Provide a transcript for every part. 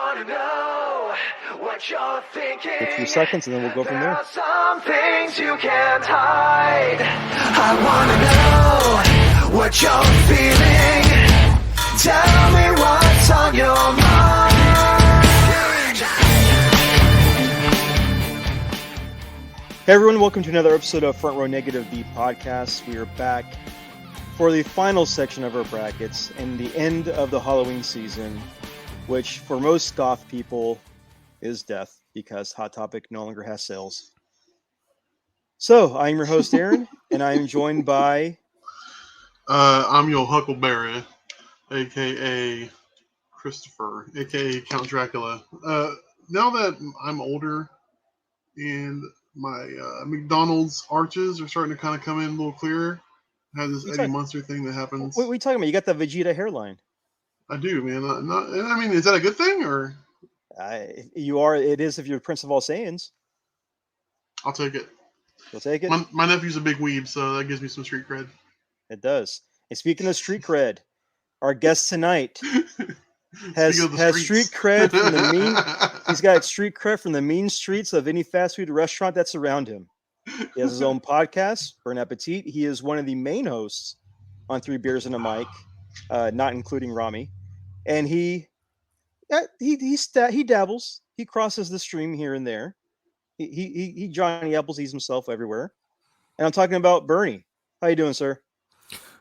wanna know what you're thinking. A few seconds and then we'll go from there. There are some things you can't hide. I wanna know what you're feeling. Tell me what's on your mind. Hey everyone, welcome to another episode of Front Row Negative, the podcast. We are back for the final section of our brackets and the end of the Halloween season, which for most goth people is death because Hot Topic no longer has sales. So, I'm your host, Aaron, and I am joined by... I'm your Huckleberry, a.k.a. Christopher, a.k.a. Count Dracula. Now that I'm older and my McDonald's arches are starting to kind of come in a little clearer, I have this Eddie Munster thing that happens. What are you talking about? You got the Vegeta hairline. I do, man. I mean, is that a good thing, or? You are. It is if you're Prince of all Saiyans. I'll take it. You'll take it? My nephew's a big weeb, so that gives me some street cred. It does. And speaking of street cred, our guest tonight has street cred from the mean. He's got street cred from the mean streets of any fast food restaurant that's around him. He has his own podcast, Bernapitite. He is one of the main hosts on Three Beers and a Mic, not including Rami. And he dabbles. He crosses the stream here and there. He Johnny Applesees himself everywhere. And I'm talking about Bernie. How you doing, sir?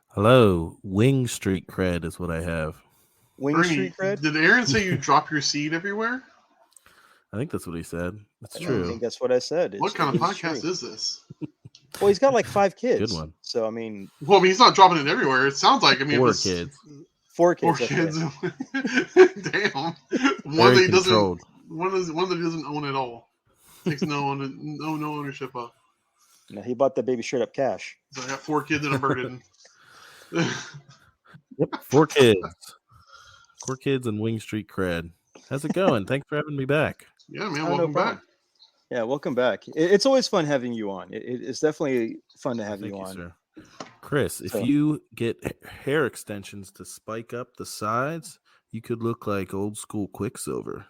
Hello. Wing Street cred is what I have. Wing Bernie, Street cred? Did Aaron say you drop your seed everywhere? I think that's what he said. That's I true. think that's what I said. What kind of podcast is this? Well, he's got like 5 kids. Good one. So, I mean... Well, I mean, he's not dropping it everywhere. It sounds like, I mean... 4 kids. 4 kids. 4 kids. Damn. One Very that controlled. doesn't own it all. Takes no ownership of. No, he bought the baby straight up cash. So I got 4 kids and a burden. Yep. 4 kids. 4 kids and Wing Street cred. How's it going? Thanks for having me back. Yeah, man. Welcome back. Yeah, welcome back. It's always fun having you on. It's definitely fun to have Thank you you, on. sir. Chris, if you get hair extensions to spike up the sides, you could look like old school Quicksilver.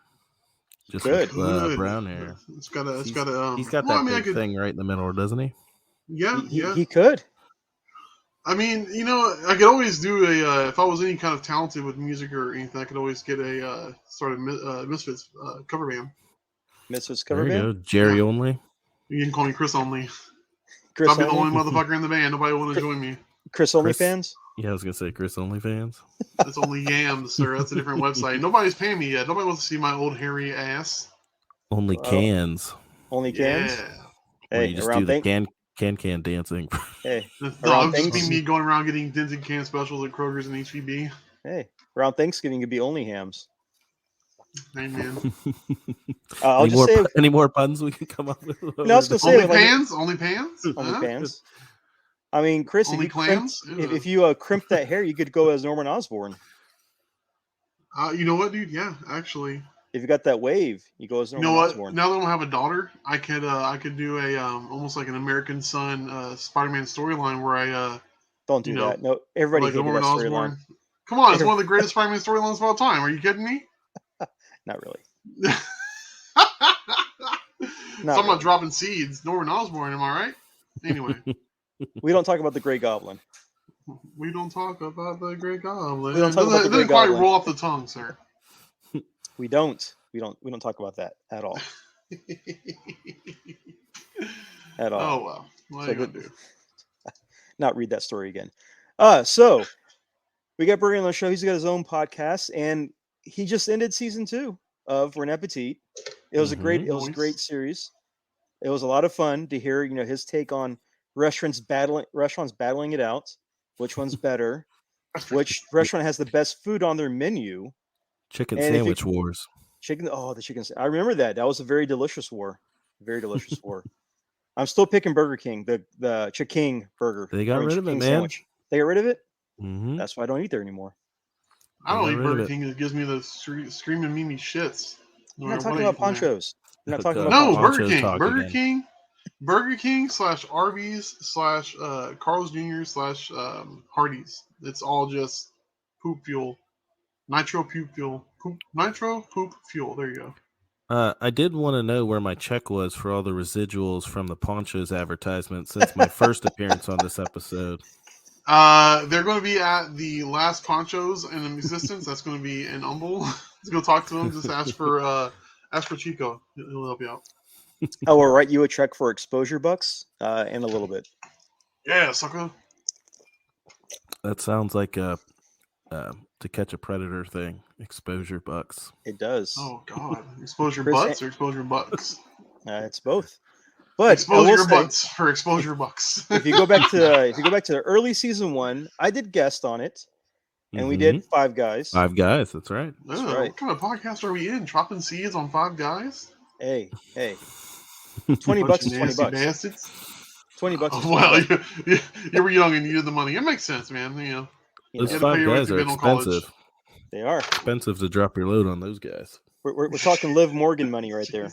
Just Good. with brown hair. He's got that big thing right in the middle, doesn't he? Yeah, He could. I mean, I could always do if I was any kind of talented with music or anything, I could always get a sort of Misfits cover band. Misfits cover There you band? go. Jerry only. You can call me Chris only. Chris I'll be the only? only motherfucker in the band. Nobody will want to join me. Chris only fans? Yeah, I was going to say Chris only fans. It's only Yams, sir. That's a different website. Nobody's paying me yet. Nobody wants to see my old hairy ass. Only cans. Only cans? Yeah. Where Hey, you just around do the can dancing. Hey, No, around just be things. me going around getting Denton can specials at Kroger's and HEB. Hey, around Thanksgiving could be only hams. Amen. I'll just say any more puns we can come up with? No, I was gonna say Only like, pans? Only pans? only Huh? pans. I mean, Chris, Only if you crimp, clams? if you crimp that hair, you could go as Norman Osborn. You know what, dude? Yeah, actually. If you got that wave, you go as You Norman know what? Osborn. Now that I don't have a daughter, I could do a almost like an American Son Spider-Man storyline where I Don't do you know, that. No, everybody like hated Norman that Osborn. storyline. Come on, it's one of the greatest Spider-Man storylines of all time. Are you kidding me? Not really. Talking about dropping seeds. Norman Osborn, am I right? Anyway. We don't talk about the Grey Goblin. We don't talk about the Great Goblin. We don't talk about the It Grey doesn't quite Goblin. roll off the tongue, sir. We don't talk about that at all. At all. Oh well. What are you gonna do? Not read that story again. So we got Bernie on the show. He's got his own podcast, and he just ended season 2 of Bernapitite. It was a great series. It was a lot of fun to hear, his take on restaurants battling it out. Which one's better? Which restaurant has the best food on their menu? Chicken And sandwich wars. The chicken. I remember that. That was a very delicious war. Very delicious war. I'm still picking Burger King, the Chiking burger. They got rid of it, man. Sandwich. They got rid of it? Mm-hmm. That's why I don't eat there anymore. I don't eat Get rid of Burger it. King. It gives me the screaming Mimi shits. We're not talking about ponchos. We're not talking about No, ponchos. Burger Ponchos King. talk Burger again. King. Burger King / Arby's / Carl's Jr. / Hardee's. It's all just poop fuel, nitro poop fuel. Nitro poop fuel. There you go. I did want to know where my check was for all the residuals from the Ponchos advertisement since my first appearance on this episode. They're going to be at the last ponchos in existence. That's going to be in Humble. Let's go talk to them. Just ask for Chico. He'll help you out. I will write you a check for exposure bucks in a little bit. Yeah, sucker. That sounds like a To Catch a Predator thing. Exposure bucks. It does. Oh God, exposure Chris, butts or exposure bucks? It's both. But Expose your butts for exposure bucks. if you go back to the early season 1, I did guest on it, and we did Five Guys. Five Guys, that's right. That's right. What kind of podcast are we in? Dropping seeds on Five Guys? Hey, $20 is $20. Bastards. $20 is $20. Well, you were young and you needed the money. It makes sense, man. Those Five Guys are expensive. They are expensive to drop your load on those guys. We're talking Liv Morgan money right there.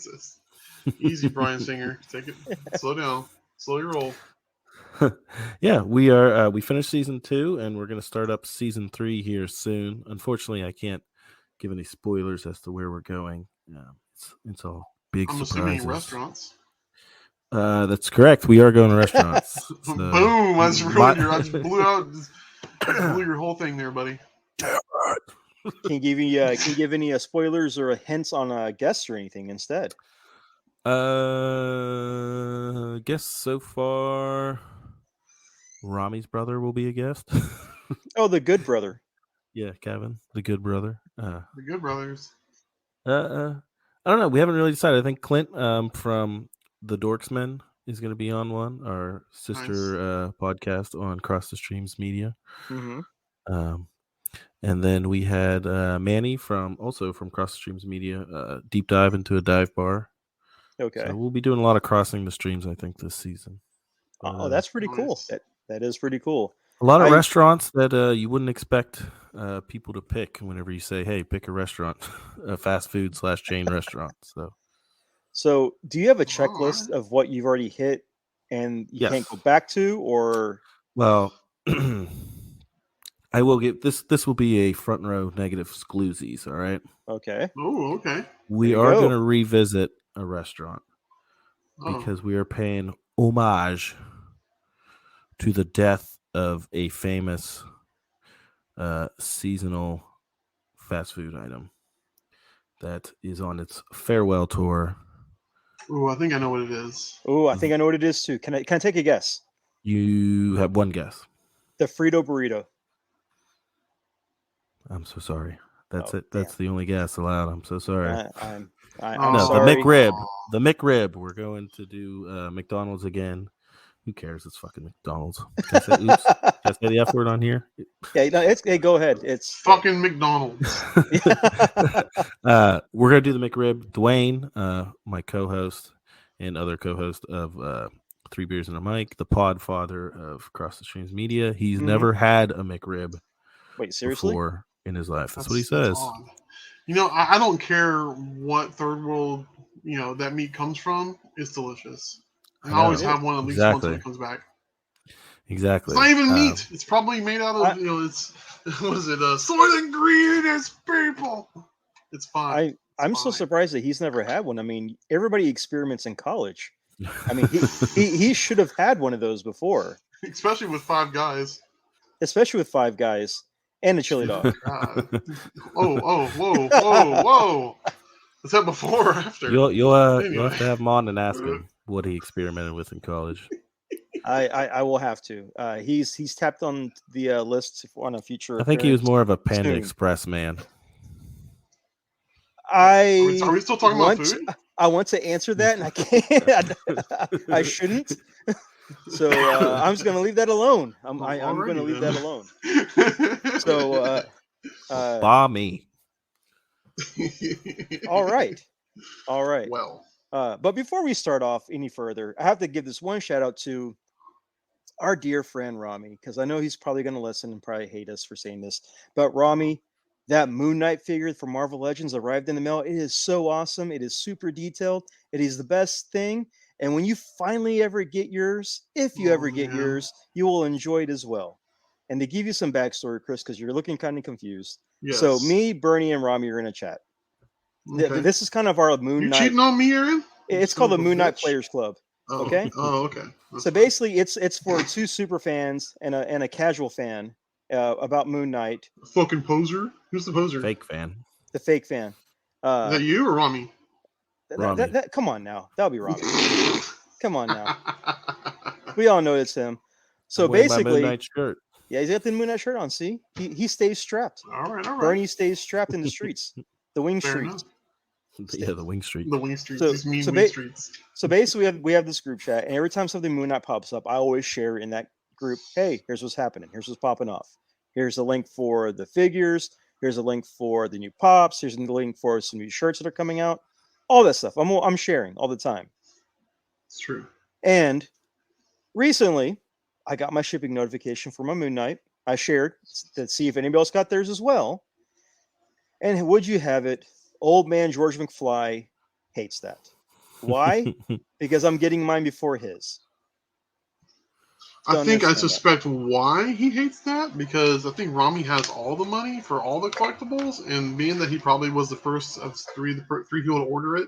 Easy, Brian Singer. Take it. Slow down. Slow your roll. Yeah, we are. We finished season 2, and we're going to start up season 3 here soon. Unfortunately, I can't give any spoilers as to where we're going. It's all big I'm surprises. assuming restaurants. That's correct. We are going to restaurants. So, boom! I just ruined I just blew your whole thing there, buddy. Can you give any spoilers or hints on guests or anything instead? Guess so far, Rami's brother will be a guest. Oh, the good brother. Yeah, Kevin, the good brother. The Good Brothers. I don't know. We haven't really decided. I think Clint from the Dorksmen is going to be on one, our sister podcast on Cross the Streams Media. Mm-hmm. And then we had Manny from Cross the Streams Media, deep dive into a dive bar. Okay. So we'll be doing a lot of crossing the streams, I think, this season. Oh, that's pretty cool. That is pretty cool. A lot of restaurants that you wouldn't expect people to pick whenever you say, "Hey, pick a restaurant, a fast food / chain restaurant." So, do you have a checklist of what you've already hit and you can't go back to, or? Well, I will give this. This will be a front row negative exclusives. All right. Okay. Oh, okay. We are going to revisit a restaurant because we are paying homage to the death of a famous seasonal fast food item that is on its farewell tour. Oh, I think I know what it is. Oh, I think I know what it is too. Can I take a guess? You have one guess. The Frito burrito. I'm so sorry. That's it. That's the only guess allowed. I'm so sorry. I'm no, sorry. the McRib. The McRib. We're going to do McDonald's again. Who cares? It's fucking McDonald's. Can I say, oops? Can I say the F word on here? Yeah, no, hey, go ahead. It's fucking McDonald's. We're gonna do the McRib. Dwayne, my co-host and other co-host of 3 Beers and a Mic, the pod father of Cross the Streams Media. He's never had a McRib. Wait, seriously? Before in his life. That's what he says. Odd. I don't care what third world that meat comes from. It's delicious. I always have one at least once when it comes back. Exactly. It's not even meat. It's probably made out of it's what is it? Soy ingredients, people. It's fine. I'm so surprised that he's never had one. I mean, everybody experiments in college. I mean, he should have had one of those before. Especially with Five Guys. Especially with Five Guys and a chili dog. Whoa. Is that before or after? You'll have to have him on and ask him what he experimented with in college. I will have to. He's tapped on the list on a future. I think he was more of a Panda Express man. Are we still talking about food? I want to answer that, and I can't. I shouldn't. So I'm just going to leave that alone. I'm going to leave that alone. So, me. All right. Well, but before we start off any further, I have to give this one shout out to our dear friend Rami, because I know he's probably going to listen and probably hate us for saying this. But Rami, that Moon Knight figure for Marvel Legends arrived in the mail. It is so awesome. It is super detailed. It is the best thing. And when you finally ever get yours, if you ever get yours, you will enjoy it as well. And to give you some backstory, Chris, because you're looking kind of confused, Yes. So me, Bernie, and Rami are in a chat. Okay. This is kind of our Moon You Knight. cheating on me, Aaron? It's You called the son of a Moon Knight bitch. Players Club. Oh, Okay. Oh, okay. That's So fine. basically, it's for two super fans and a casual fan about Moon Knight, Fucking poser. Who's the poser? Fake fan. the fake fan. Is that you or Rami? Rami. Come on now, that'll be Rami. Come on now, we all know it's him. So I'm wearing my Moon basically, Knight shirt. yeah, he's got the Moon Knight shirt on. See, he stays strapped. All right. Bernie stays strapped in the streets, the wing Fair streets. Yeah, the Wing Street. The wing streets. So- These mean so wing ba- streets. So basically, we have this group chat, and every time something Moon Knight pops up, I always share in that group. Hey, here's what's happening. Here's what's popping off. Here's the link for the figures. Here's a link for the new pops. Here's a link for some new shirts that are coming out. All that stuff. I'm sharing all the time. It's true. And recently, I got my shipping notification for my Moon Knight. I shared to see if anybody else got theirs as well. And would you have it? Old man George McFly hates that. Why? Because I'm getting mine before his. I Don't think I understand that. suspect why he hates that, because I think Rami has all the money for all the collectibles, and being that he probably was the first of three people to order it,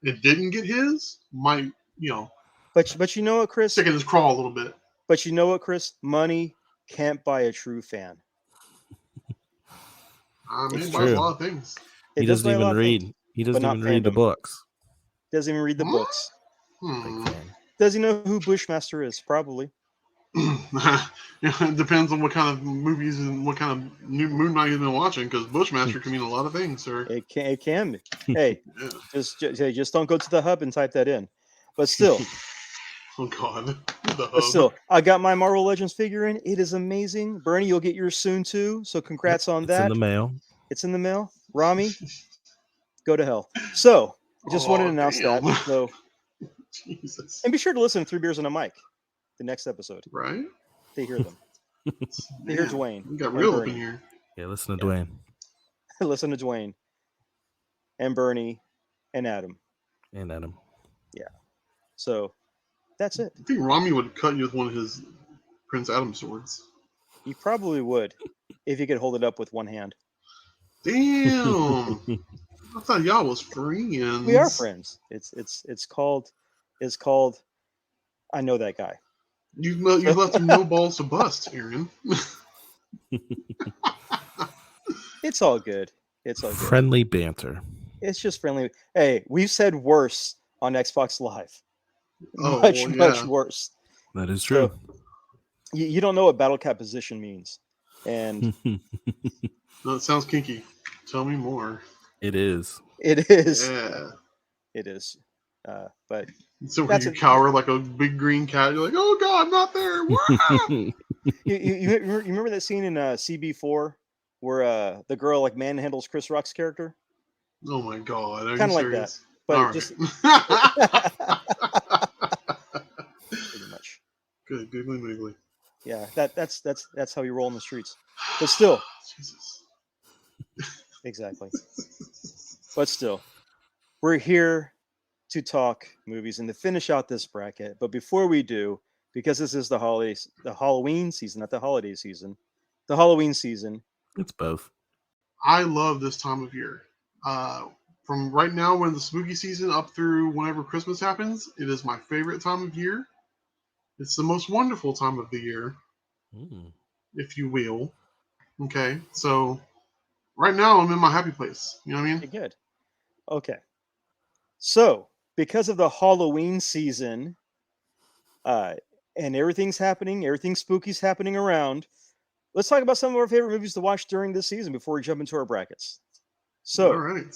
and didn't get his, might, But you know what, Chris? stick in his craw a little bit. But you know what, Chris? Money can't buy a true fan. I mean, It's he buys true. a lot of things. It He does doesn't buy a lot even of things. read. He doesn't not even read the fandom. books. Doesn't even read the What? books. Fake fan. Does he know who Bushmaster is? Probably. It depends on what kind of movies and what kind of new Moon Knight you've been watching, because Bushmaster can mean a lot of things, sir. It can be. Hey, Yeah. just don't go to the hub and type that in. But still, Oh God, the hub. I got my Marvel Legends figure in. It is amazing. Bernie, you'll get yours soon too. So congrats on It's that. in the mail. It's in the mail. Rami, go to hell. So I just wanted to Oh, announce damn. that. So Jesus. and be sure to listen to 3 Beers on a Mic, the next episode. Right? They hear them. They hear Man, Dwayne. we got and real up Bernie. in here. Yeah, listen to Dwayne Listen to Dwayne and Bernie and Adam. and Adam. So that's it. I think Rami would cut you with one of his Prince Adam swords. You probably would if you could hold it up with one hand. Damn. I thought y'all was friends. We are friends. It's called I know that guy. You left him no balls to bust, Aaron. It's all good. It's all good. Friendly banter. It's just friendly. Hey, we've said worse on Xbox Live. Oh, much well, much yeah. worse. That is true. You don't know what battle cap position means, and No, it sounds kinky. Tell me more. It is. it is. Yeah. It is. But So when That's you a- cower like a big green cat, you're like, oh God, not there. Wow. you remember that scene in CB4 where the girl like manhandles Chris Rock's character? Oh my God. Are Kinda you like that, serious? but All right. just pretty much. Good, googly moogly. Yeah, that's how you roll in the streets. But still, Jesus. exactly. But still, we're here to talk movies and to finish out this bracket. But before we do, because this is the Halloween season, not the holiday season, the Halloween season. It's both. I love this time of year. From right now, when the spooky season up through whenever Christmas happens, it is my favorite time of year. It's the most wonderful time of the year, if you will. Okay, so right now I'm in my happy place. You know what I mean? Okay, good. Okay. So, because of the Halloween season, and everything's happening, everything spooky's happening around, let's talk about some of our favorite movies to watch during this season before we jump into our brackets. So, All right.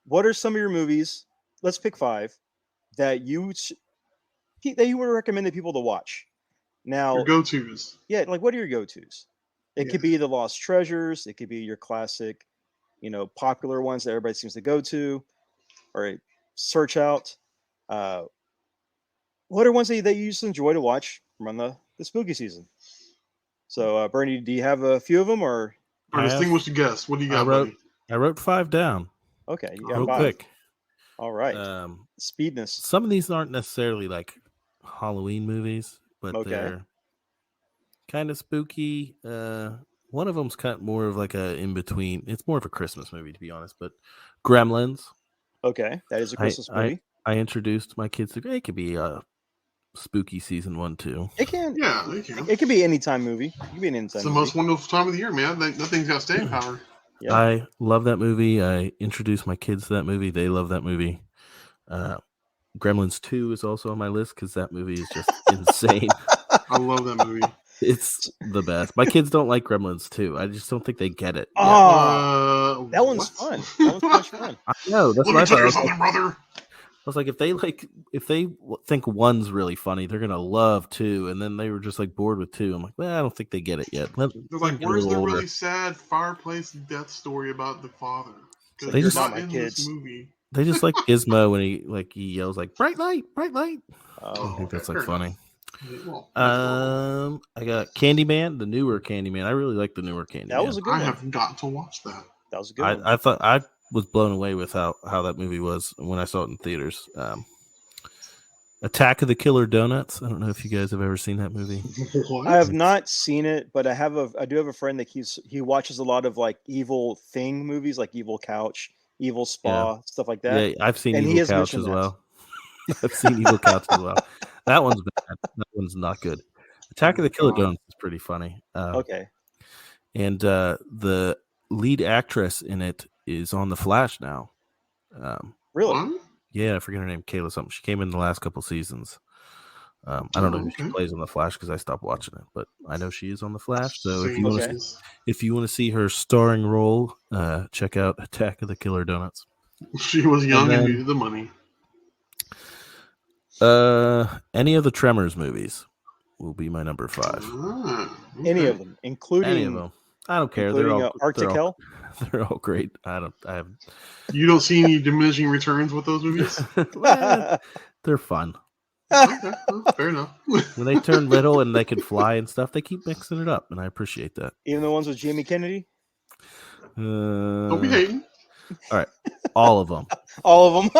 what are some of your movies? Let's pick 5 that you would recommend to people to watch. Now, Your go-tos. yeah, like what are your go-tos? It could Yeah. be the Lost Treasures. It could be your classic, popular ones that everybody seems to go to, or search out. What are ones that you just enjoy to watch from the spooky season? So, Bernie, do you have a few of them, or Our I have- distinguished guest. What do you got, buddy? I wrote 5 down okay, you got real 5. quick. All right, Um, Speedness. some of these aren't necessarily like Halloween movies, but Okay. they're kind of spooky. One of them's kind of more of like a in between. It's more of a Christmas movie, to be honest. But Gremlins. Okay, that is a Christmas movie. I introduced my kids to. It could be spooky season 1 too. It can. Yeah, they can. It could be any time movie. It could be an anytime. It's the movie. most wonderful time of the year, man. That thing's got staying power. Yeah. I love that movie. I introduced my kids to that movie. They love that movie. Gremlins 2 is also on my list because that movie is just insane. I love that movie. It's the best. My kids don't like Gremlins 2. I just don't think they get it. Oh, that one's what? fun. That one's much fun. I know. That's Let what me I tell you thought. something, brother. I was like, if they think 1's really funny, they're gonna love 2. And then they were just like bored with 2. I'm like, well, I don't think they get it yet. They're like, get a where's the little older. really sad fireplace death story about the father? Because They they're just- not my in kids. this movie. They just like Gizmo when he yells like bright light, bright light. I Oh, think that's fair like funny. enough. Well, I got Candyman, the newer Candyman. I really like the newer Candyman. that was a good I one. have got to watch that. That was a good one. I thought I was blown away with how that movie was when I saw it in theaters. Attack of the Killer Donuts. I don't know if you guys have ever seen that movie. What? I have not seen it, but I do have a friend that he watches a lot of like evil thing movies, like Evil Couch, Evil Spa, stuff like that. Yeah, I've seen And he Evil has Couch mentioned as that. well. I've seen Evil Couch as well. That one's bad. That one's not good. Attack of the Killer God. Donuts is pretty funny. Okay. And the lead actress in it is on The Flash now. Really? What? Yeah, I forget her name, Kayla something. She came in the last couple seasons. I don't know who she Okay. plays on The Flash because I stopped watching it, but I know she is on The Flash. So if Same you want Okay. as- if you want to see her starring role, check out Attack of the Killer Donuts. She was young and then- needed the money. Any of the Tremors movies will be my number 5. Ah, Any okay. of them, including Any of them. I don't care. They're including all Arctic Hell. They're all great. I have. You don't see any diminishing returns with those movies? Well, they're fun. Okay, well, fair enough. When they turn little and they can fly and stuff, they keep mixing it up, and I appreciate that. Even the ones with Jamie Kennedy. Don't be hating. All of them, All of them.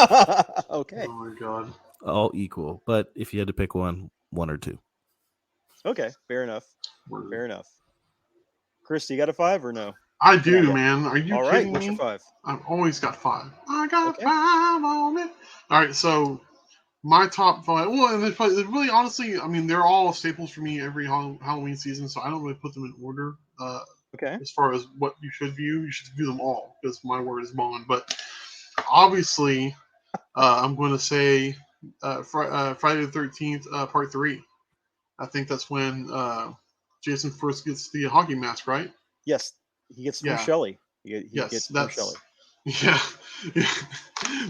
Okay. Oh my god. all equal. But if you had to pick one or two, Okay. Fair enough. Word. Fair enough. Chris, you got a 5 or no? I do, Yeah. man. Are you All right. kidding What's me? your 5? I've always got 5. I got Okay. 5 on it. All right, so my top 5. Well, and they're really, honestly, I mean, they're all staples for me every Halloween season, so I don't really put them in order. Okay. As far as what you should view them all because my word is bond. But obviously, I'm going to say Friday the 13th, Part 3. I think that's when Jason first gets the hockey mask, right? Yes. He gets from Yeah. Shelley. He Yes, gets from that's Shelley. yeah.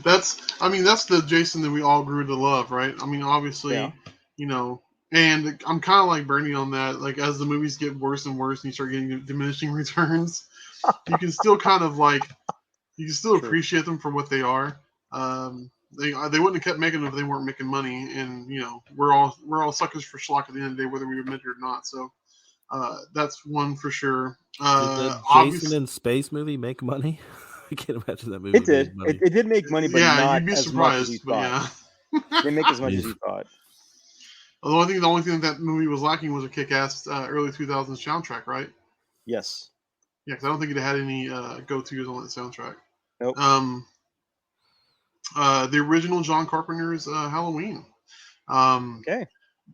that's the Jason that we all grew to love, right? I mean, obviously, Yeah. you know, and I'm kind of like Bernie on that. Like as the movies get worse and worse, and you start getting diminishing returns, you can still kind of like you can still True. appreciate them for what they are. They wouldn't have kept making them if they weren't making money, and you know we're all suckers for schlock at the end of the day, whether we admit it or not. So that's one for sure. did the Obviously, Jason in Space movie make money? I can't imagine that movie. It did. made money. It did make money, but yeah, not you'd be as much as you surprised, but thought. yeah. They didn't make as much as you thought. The only thing that movie was lacking was a kick-ass early 2000s soundtrack, right? Yes. Yeah, because I don't think it had any go-tos on that soundtrack. Nope. The original John Carpenter's Halloween. Okay.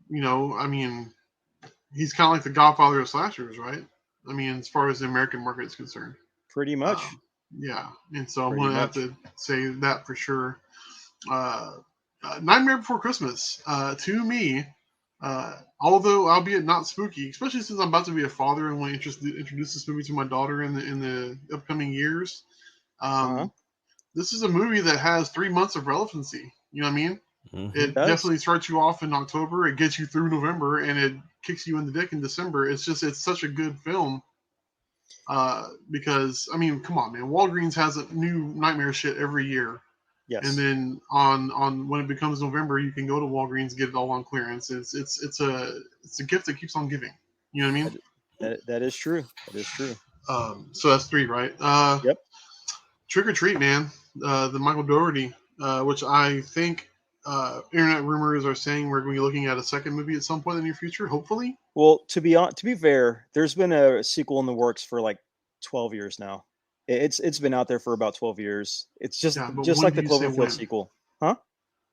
You know, I mean, he's kind of like the godfather of slashers, right? I mean, as far as the American market is concerned. Pretty much. Yeah, and so I'm Pretty going to have to say that for sure. Nightmare Before Christmas, to me, although albeit not spooky, especially since I'm about to be a father and want to introduce this movie to my daughter in the upcoming years. This is a movie that has 3 months of relevancy. You know what I mean? Mhm. It does. definitely starts you off in October. It gets you through November, and it kicks you in the dick in December. It's such a good film. Because I mean, come on, man. Walgreens has a new nightmare shit every year. Yes. And then on when it becomes November, you can go to Walgreens, get it all on clearance. It's a gift that keeps on giving. You know what I mean? That is true. That is true. So that's 3, right? Yep. Trick or Treat, man. The Michael Dougherty, which I think internet rumors are saying we're going to be looking at a second movie at some point in the near future, hopefully. Well, to be fair, there's been a sequel in the works for like 12 years now. It's been out there for about 12 years. It's just Yeah, but just when like do the you say Cloverfield when? sequel, huh?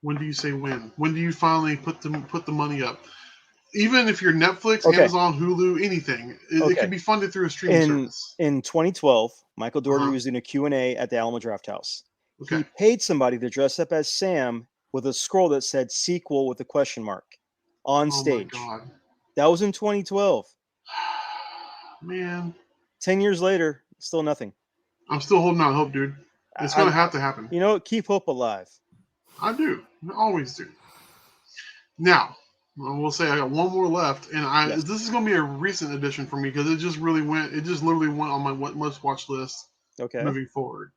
When do you say when? When do you finally put the money up? Even if you're Netflix, Okay. Amazon, Hulu, anything, it can be funded through a streaming service. In 2012, Michael Dougherty Uh-huh. was doing a Q&A at the Alamo Draft House. Okay. He paid somebody to dress up as Sam with a scroll that said sequel with a question mark on Oh stage. my god. That was in 2012. Man. 10 years later, still nothing. I'm still holding out hope, dude. It's going to have to happen. You know, keep hope alive. I do. I always do. Now, we'll say I got one more left, and Yes. this is going to be a recent addition for me because it just literally went on my must watch list Okay. moving forward.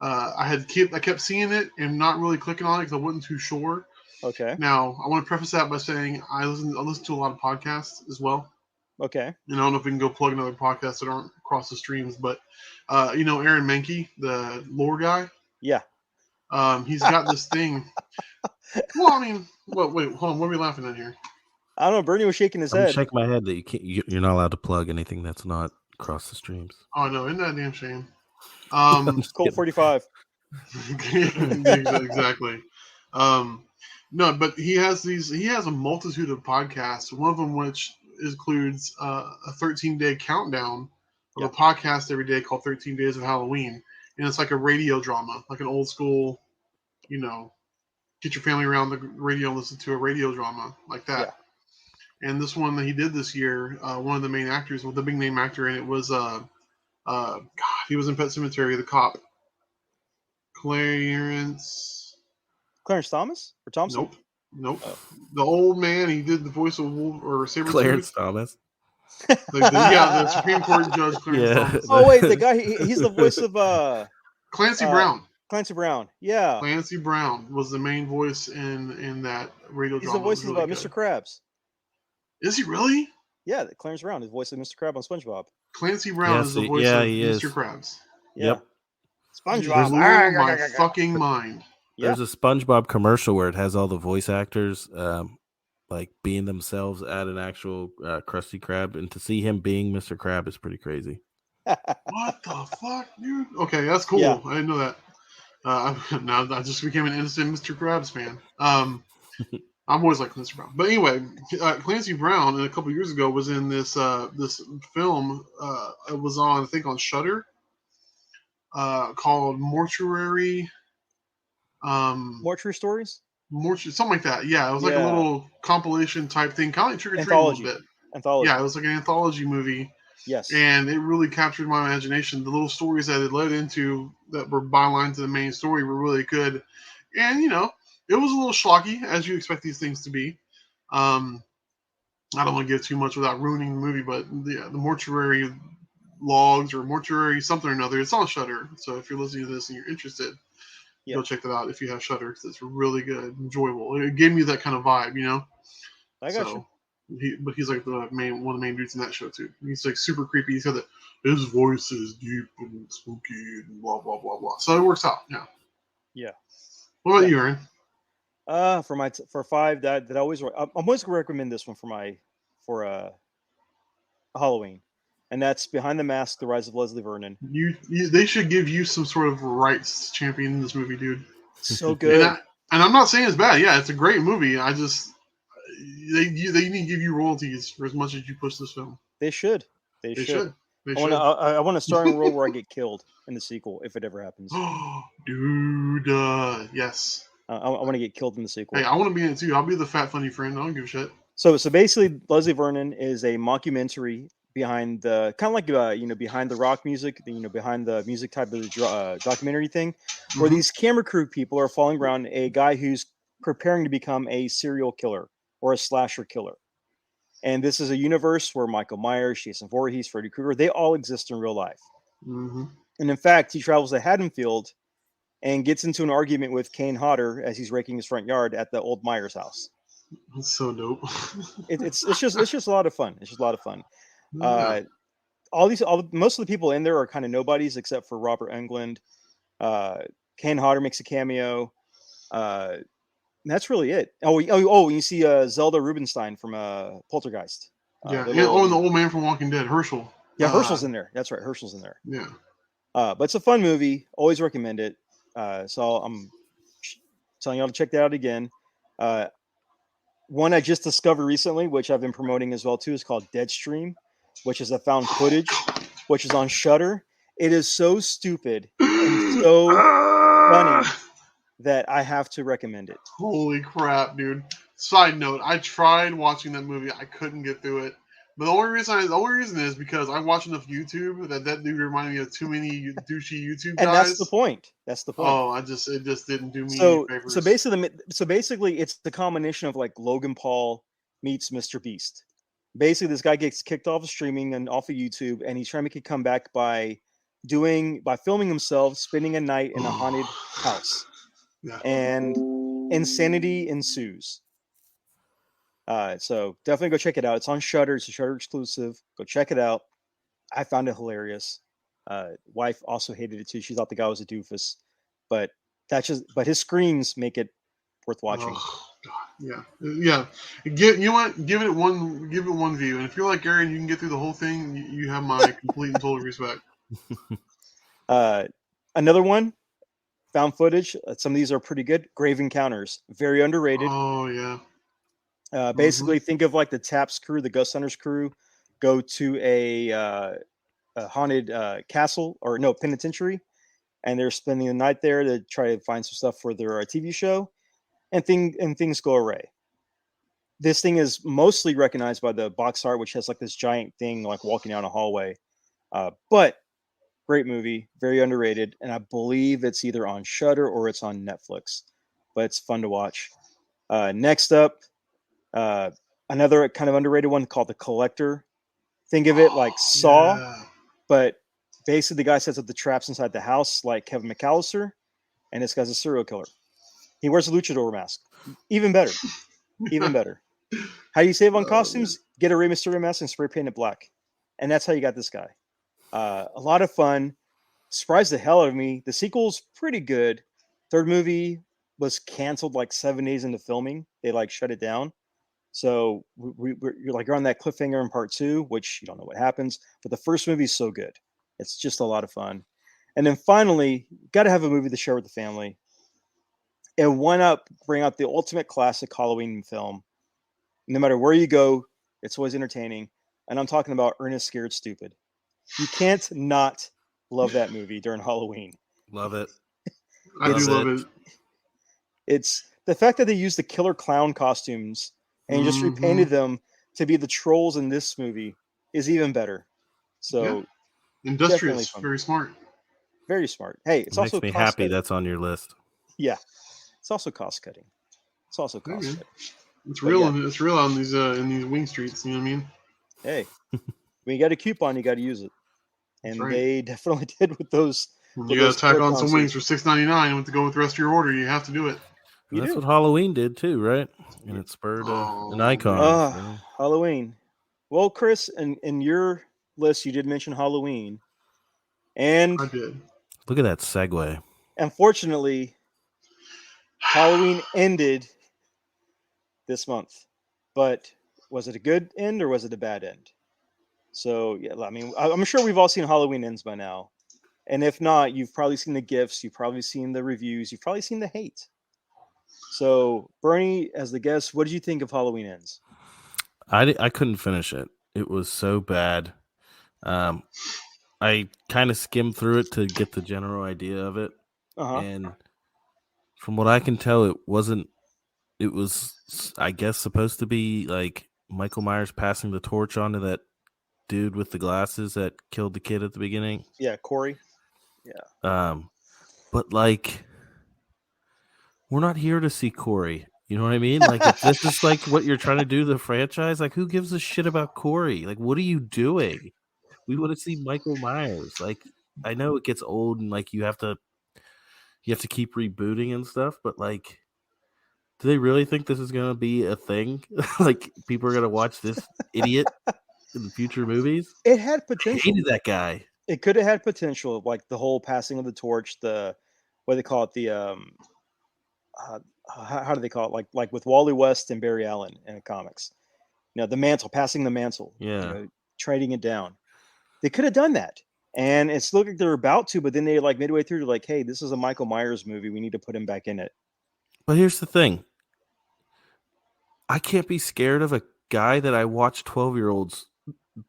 I kept seeing it and not really clicking on it because I wasn't too sure. Okay. Now, I want to preface that by saying I listen to a lot of podcasts as well. Okay. And I don't know if we can go plug another podcast that aren't across the streams, but Aaron Mahnke, the lore guy. Yeah. He's got this thing. Well, I mean, wait, hold on. What are we laughing at here? I don't know. Bernie was shaking his I'm head. shaking my head that you're not allowed to plug anything that's not across the streams. Oh no, isn't that a damn shame? Colt 45. Exactly. No, but he has a multitude of podcasts. One of them which includes a 13-day countdown of a podcast every day called 13 Days of Halloween, and it's like a radio drama, like an old school, get your family around the radio and listen to a radio drama like that. Yeah. And this one that he did this year, one of the main actors, with the big name actor in it was God, he was in Pet Sematary, the cop. Clarence Thomas or Thompson? Nope. Oh. The old man. He did the voice of Wolf or Sabretooth. Clarence Thomas. The Supreme Court judge Clarence Thomas. Oh wait, the guy. He's the voice of Clancy Brown. Clancy Brown. Yeah. Clancy Brown was the main voice in that radio drama. He's the voice of Mr. Krabs. Is he really? Yeah, Clarence Brown is the voice of Mr. Krabs on SpongeBob. Clancy Brown is the voice of Mr. Krabs. Yep. SpongeBob. Blew my fucking mind. There's a SpongeBob commercial where it has all the voice actors like being themselves at an actual Krusty Krab, and to see him being Mr. Krab is pretty crazy. What the fuck, dude? Okay, that's cool. Yeah. I didn't know that. Now I just became an instant Mr. Krabs fan. I'm always like Clancy Brown. But anyway, Clancy Brown, a couple years ago, was in this film. It was on, I think, on Shudder, called Mortuary. Mortuary Stories? Something like that. Yeah, it was like a little compilation type thing, kind of like Trick or Treat a little bit. Anthology. Yeah, it was like an anthology movie. Yes. And it really captured my imagination. The little stories that it led into that were bylines to the main story were really good. And, it was a little schlocky, as you expect these things to be. I don't want to give too much without ruining the movie, but the mortuary logs or mortuary something or another, it's on Shudder. So if you're listening to this and you're interested, go check that out if you have Shudder, because it's really good, enjoyable. It gave me that kind of vibe, I got you. But he's like one of the main dudes in that show too. He's like super creepy. He's got his voice is deep and spooky and blah blah blah blah. So it works out. Yeah. Yeah. What about you, Aaron? For 5, that I'm always going to recommend this one for Halloween, and that's Behind the Mask: The Rise of Leslie Vernon. They should give you some sort of rights champion in this movie, dude. So good. And I'm not saying it's bad. Yeah, it's a great movie. I just they need to give you royalties for as much as you push this film. They should. They should. I want to star in a role where I get killed in the sequel if it ever happens. Dude, yes. I want to get killed in the sequel. Hey, I want to be in it too. I'll be the fat funny friend. I don't give a shit. So basically, Leslie Vernon is a mockumentary behind the kind of like behind the rock music, behind the music type of documentary thing, where these camera crew people are following around a guy who's preparing to become a serial killer or a slasher killer. And this is a universe where Michael Myers, Jason Voorhees, Freddy Krueger, they all exist in real life. Mm-hmm. And in fact, he travels to Haddonfield and gets into an argument with Kane Hodder as he's raking his front yard at the old Myers house. That's so dope. It's just a lot of fun. It's just a lot of fun. Yeah. Most of the people in there are kind of nobodies except for Robert Englund. Kane Hodder makes a cameo. that's really it. Oh, you see Zelda Rubinstein from Poltergeist. Yeah, the and little- the old man from Walking Dead, Herschel. yeah, Herschel's in there. That's right, Herschel's in there. Yeah. But it's a fun movie. Always recommend it. So I'm telling y'all to check that out again. One I just discovered recently, which I've been promoting as well too, is called Deadstream, which is a found footage, which is on Shudder. It is so stupid and so funny that I have to recommend it. Holy crap, dude. Side note, I tried watching that movie. I couldn't get through it. But the only reason is because I watch enough YouTube that dude reminded me of too many douchey YouTube guys. And that's the point. That's the point. Oh, it just didn't do me any favors. So basically, it's the combination of like Logan Paul meets Mr. Beast. Basically, this guy gets kicked off of streaming and off of YouTube, and he's trying to make a comeback by filming himself spending a night in a haunted house. Yeah. And insanity ensues. So definitely go check it out. It's on Shudder. It's a Shudder exclusive. Go check it out. I found it hilarious. Wife also hated it too. She thought the guy was a doofus, but his screams make it worth watching. Oh, God. Yeah. You know what? Give it one view, and if you're like Aaron, you can get through the whole thing. You have my complete and total respect. Another one, found footage. Some of these are pretty good. Grave Encounters, very underrated. Oh yeah. Basically, think of like the TAPS crew, the Ghost Hunters crew, go to a haunted castle or penitentiary, and they're spending the night there to try to find some stuff for their TV show, and things go awry. This thing is mostly recognized by the box art, which has like this giant thing like walking down a hallway. But great movie, very underrated, and I believe it's either on Shudder or it's on Netflix. But it's fun to watch. Next up, another kind of underrated one called The Collector. Think of it like Saw, but basically the guy sets up the traps inside the house like Kevin McAllister, and this guy's a serial killer. He wears a luchador mask. Even better. How do you save on costumes? Get a Rey Mysterio mask and spray paint it black. And that's how you got this guy. A lot of fun. Surprised the hell out of me. The sequel's pretty good. Third movie was canceled like 7 days into filming. They like shut it down. So you're on that cliffhanger in part 2, which you don't know what happens. But the first movie is so good. It's just a lot of fun. And then finally, got to have a movie to share with the family. And why not bring out the ultimate classic Halloween film? No matter where you go, it's always entertaining. And I'm talking about Ernest Scared Stupid. You can't not love that movie during Halloween. Love it. I do love it. It's the fact that they used the killer clown costumes and just repainted them to be the trolls in this movie is even better. So industrious, very smart. Very smart. Hey, it's also makes me happy that's on your list. Yeah. It's also cost cutting. It's real. It's real on these in these wing streets. You know what I mean? Hey, when you got a coupon, you got to use it, and they definitely did with those. You got to tack on some wings for $6.99 to go with the rest of your order. You have to do it. That's what Halloween did too, right? And it spurred an icon. Halloween. Well, Chris, in your list, you did mention Halloween, and I did. Look at that segue. Unfortunately, Halloween ended this month, but was it a good end or was it a bad end? So, yeah, I mean, I'm sure we've all seen Halloween Ends by now. And if not, you've probably seen the gifts, you've probably seen the reviews, you've probably seen the hate. So, Bernie, as the guest, what did you think of Halloween Ends? I couldn't finish it. It was so bad. I kind of skimmed through it to get the general idea of it. And from what I can tell, it wasn't. It was, I guess, supposed to be like Michael Myers passing the torch on to that dude with the glasses that killed the kid at the beginning. Yeah, Corey. Yeah. But like, we're not here to see Corey. You know what I mean? Like, if this is like what you're trying to do to the franchise, like, who gives a shit about Corey? Like, what are you doing? We want to see Michael Myers. Like, I know it gets old and like you have to keep rebooting and stuff, but like, do they really think this is going to be a thing? Like, people are going to watch this idiot in future movies? It had potential. I hated that guy. It could have had potential, like the whole passing of the torch, what do they call it? how do they call it? Like with Wally West and Barry Allen in the comics. The mantle, passing the mantle. Yeah. Trading it down. They could have done that. And it's looked like they're about to, but then they like midway through, they're like, hey, this is a Michael Myers movie. We need to put him back in it. But here's the thing. I can't be scared of a guy that I watch 12-year-olds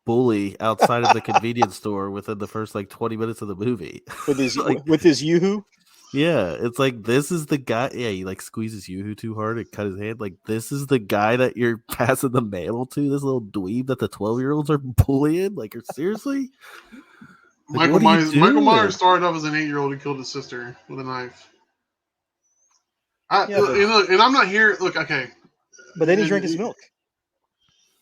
bully outside of the convenience store within the first like 20 minutes of the movie. With his Like, with his Yoo-hoo. yeah, it's like this is the guy. Yeah, he like squeezes Yoo-hoo too hard and cut his hand. Like this is the guy that you're passing the mantle to. This little dweeb that the 12-year-olds are bullying. Like, seriously? Like, Michael Myers started off as an 8-year-old who killed his sister with a knife. And I'm not here. Look, okay. But then he drank his milk.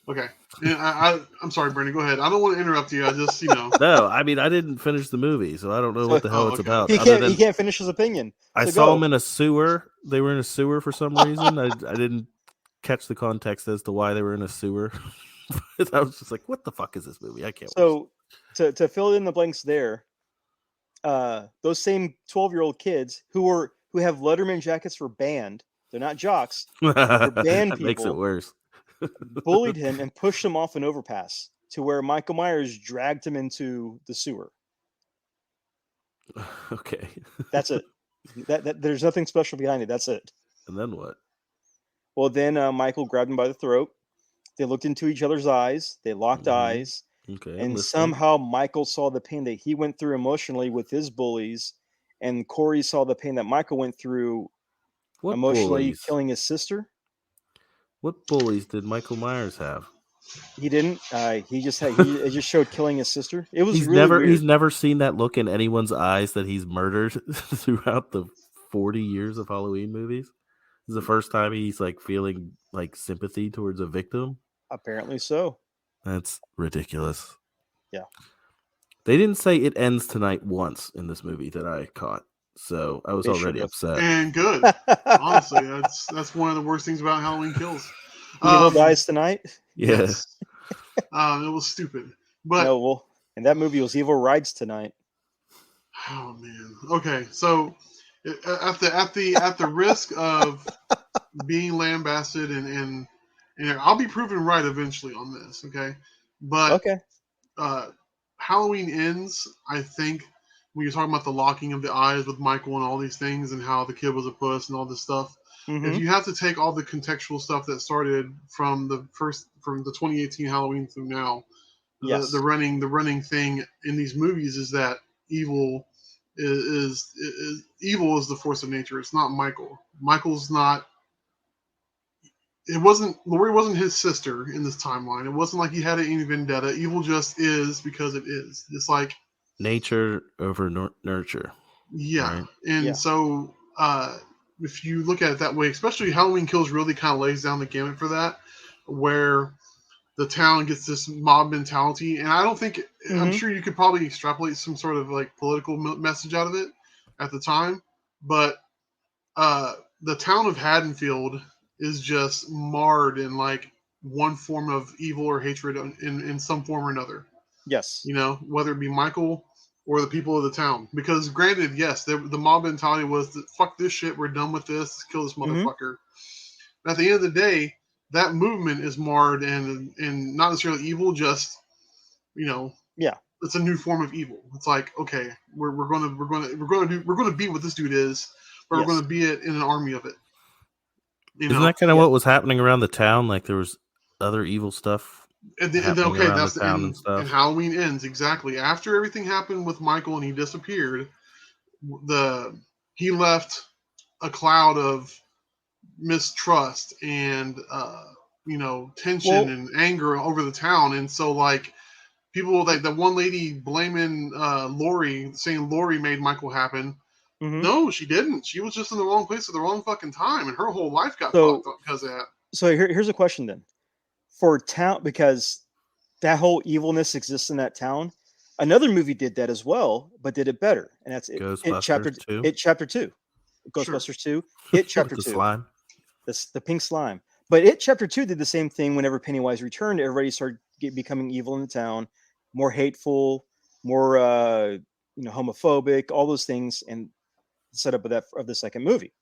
Okay. I'm sorry, Brandon. Go ahead. I don't want to interrupt you. I just, No, I mean, I didn't finish the movie, so I don't know what the hell it's about. He can't finish his opinion. I saw him in a sewer. They were in a sewer for some reason. I didn't catch the context as to why they were in a sewer. I was just like, what the fuck is this movie? I can't watch it. To fill in the blanks there, those same 12-year-old kids who have Letterman jackets for band, they're not jocks, they're band that people, makes it worse. bullied him and pushed him off an overpass to where Michael Myers dragged him into the sewer. Okay. That's it. That there's nothing special behind it. That's it. And then what? Well, then Michael grabbed him by the throat. They looked into each other's eyes. They locked eyes. Okay. And somehow Michael saw the pain that he went through emotionally with his bullies, and Corey saw the pain that Michael went through emotionally killing his sister. What bullies did Michael Myers have? He didn't. He just showed killing his sister. It was He's never seen that look in anyone's eyes that he's murdered throughout the 40 years of Halloween movies. This is the first time he's like feeling like sympathy towards a victim. Apparently so. That's ridiculous. Yeah. They didn't say it ends tonight once in this movie that I caught. So I was already upset. And good. Honestly, that's one of the worst things about Halloween Kills. Evil dies tonight? Yes. It was stupid. But no, well, and that movie was Evil Rides Tonight. Oh man. Okay, so at the risk of being lambasted and I'll be proven right eventually on this, okay? But okay. Halloween Ends, I think, when you're talking about the locking of the eyes with Michael and all these things and how the kid was a puss and all this stuff, if you have to take all the contextual stuff that started from the 2018 Halloween through now, the running thing in these movies is that evil is the force of nature. It's not Michael. Michael's not. Laurie wasn't his sister in this timeline. It wasn't like he had any vendetta. Evil just is because it is. It's like nature over nurture. Yeah, right? And so if you look at it that way, especially Halloween Kills really kind of lays down the gamut for that, where the town gets this mob mentality, and I don't think I'm sure you could probably extrapolate some sort of like political message out of it at the time, but the town of Haddonfield is just marred in like one form of evil or hatred in some form or another. Yes. Whether it be Michael or the people of the town. Because granted, yes, the mob mentality was that, fuck this shit, we're done with this, let's kill this motherfucker. But at the end of the day, that movement is marred and not necessarily evil, just it's a new form of evil. It's like, okay, we're gonna be what this dude is, but we're gonna be it in an army of it. Isn't that kind of what was happening around the town? Like there was other evil stuff. And Halloween Ends exactly after everything happened with Michael and he disappeared. He left a cloud of mistrust and tension and anger over the town, and so like people like the one lady blaming Laurie, saying Laurie made Michael happen. No, she didn't. She was just in the wrong place at the wrong fucking time, and her whole life got fucked up because of that. So here's a question then. For town, because that whole evilness exists in that town. Another movie did that as well, but did it better, and that's it. Chapter 2. Ghostbusters 2. It Chapter 2. Slime. The pink slime. But It Chapter 2 did the same thing. Whenever Pennywise returned, everybody started becoming evil in the town, more hateful, more homophobic, all those things, and the setup of the second movie.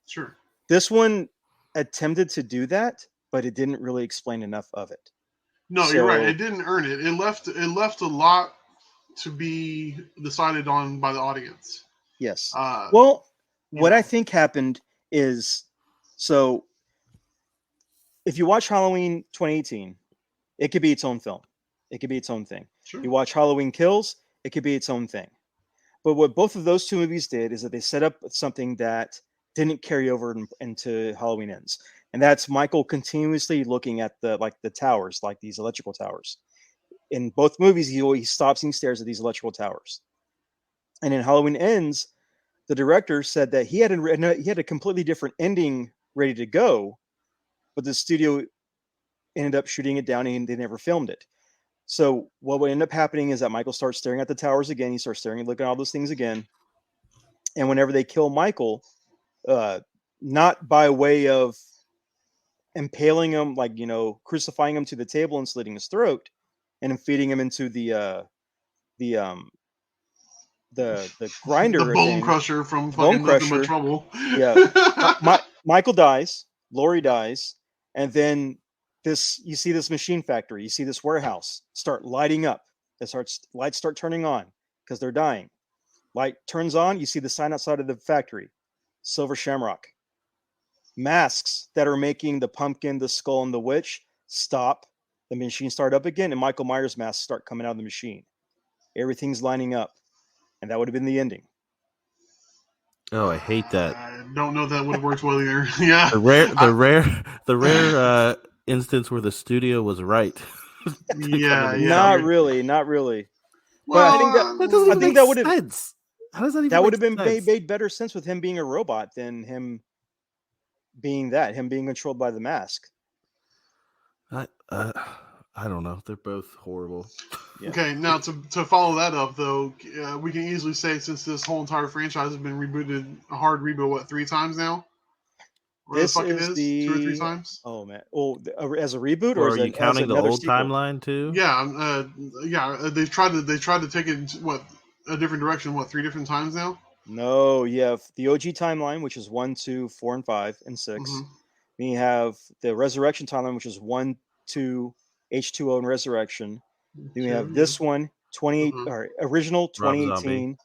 Sure. This one attempted to do that, but it didn't really explain enough of it. No, you're right. It didn't earn it. It left a lot to be decided on by the audience. Yes. What know. I think happened is, so if you watch Halloween 2018, it could be its own film. It could be its own thing. Sure. You watch Halloween Kills, it could be its own thing. But what both of those two movies did is that they set up something that didn't carry over into Halloween Ends. And that's Michael continuously looking at the towers, like these electrical towers. In both movies, he stops and he stares at these electrical towers. And in Halloween Ends, the director said that he had a completely different ending ready to go, but the studio ended up shooting it down and they never filmed it. So what would end up happening is that Michael starts staring at the towers again. He starts staring and looking at all those things again. And whenever they kill Michael, not by way of impaling him, like, crucifying him to the table and slitting his throat and feeding him into the grinder, the bone thing, crusher from fucking Nothing But Trouble. Yeah. Michael dies, Laurie dies, and then you see this machine factory, you see this warehouse start lighting up. Lights start turning on because they're dying. Light turns on, you see the sign outside of the factory, Silver Shamrock. Masks that are making the pumpkin, the skull, and the witch stop. The machine start up again, and Michael Myers masks start coming out of the machine. Everything's lining up, and that would have been the ending. Oh, I hate that. I don't know if that would have worked well either. Yeah, the rare instance where the studio was right. Not really. Well, but I think that would have sense. How does that even? That would have been made better sense with him being a robot than him being controlled by the mask. I don't know. They're both horrible. Yeah. Okay, now to follow that up though, we can easily say since this whole entire franchise has been rebooted, a hard reboot, 3 times now? This is 2 or 3 times? Oh man! Oh, as a reboot, or are you counting the old timeline too? Yeah, They've tried to take it a different direction. 3 different times now? No, you have the OG timeline, which is 1, 2, 4, and 5, and 6. Mm-hmm. Then you have the Resurrection timeline, which is 1, 2, H2O, and Resurrection. Then we have this one, 28 or original 2018,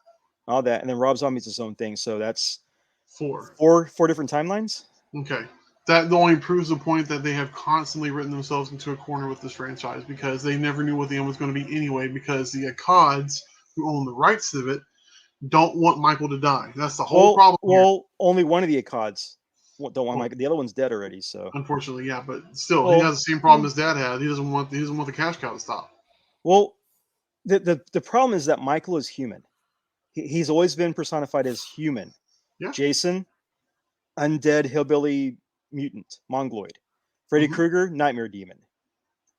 all that, and then Rob Zombie's its own thing. So that's 4 different timelines. Okay, that only proves the point that they have constantly written themselves into a corner with this franchise because they never knew what the end was going to be anyway. Because the Akkads, who own the rights to it, don't want Michael to die. That's the whole problem. Well, only one of the Akkads don't want Michael. The other one's dead already. So unfortunately, yeah, but still, he has the same problem his dad had. He doesn't want the cash cow to stop. Well, the problem is that Michael is human. He's always been personified as human. Yeah. Jason, undead hillbilly mutant, mongoloid. Freddy Krueger, nightmare demon.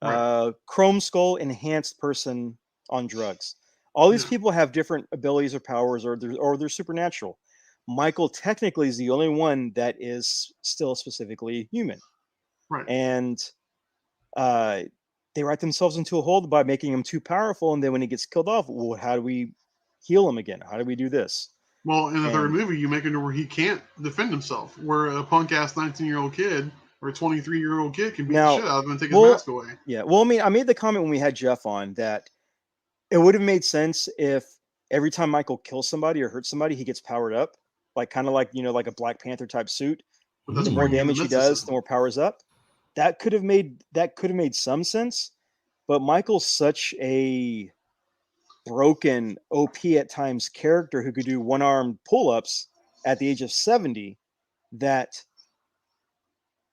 Right. Chrome Skull, enhanced person on drugs. All these people have different abilities or powers, or they're supernatural. Michael technically is the only one that is still specifically human. Right. And they write themselves into a hole by making him too powerful, and then when he gets killed off, well, how do we heal him again? How do we do this? Well, in the third movie, you make it where he can't defend himself, where a punk-ass 19-year-old kid or a 23-year-old kid can beat the shit out of him and take his mask away. Yeah, well, I mean, I made the comment when we had Jeff on that it would have made sense if every time Michael kills somebody or hurts somebody, he gets powered up, like like a Black Panther type suit. The more damage he does, the more powers up. That could have made some sense, but Michael's such a broken OP at times character who could do one-armed pull-ups at the age of 70 that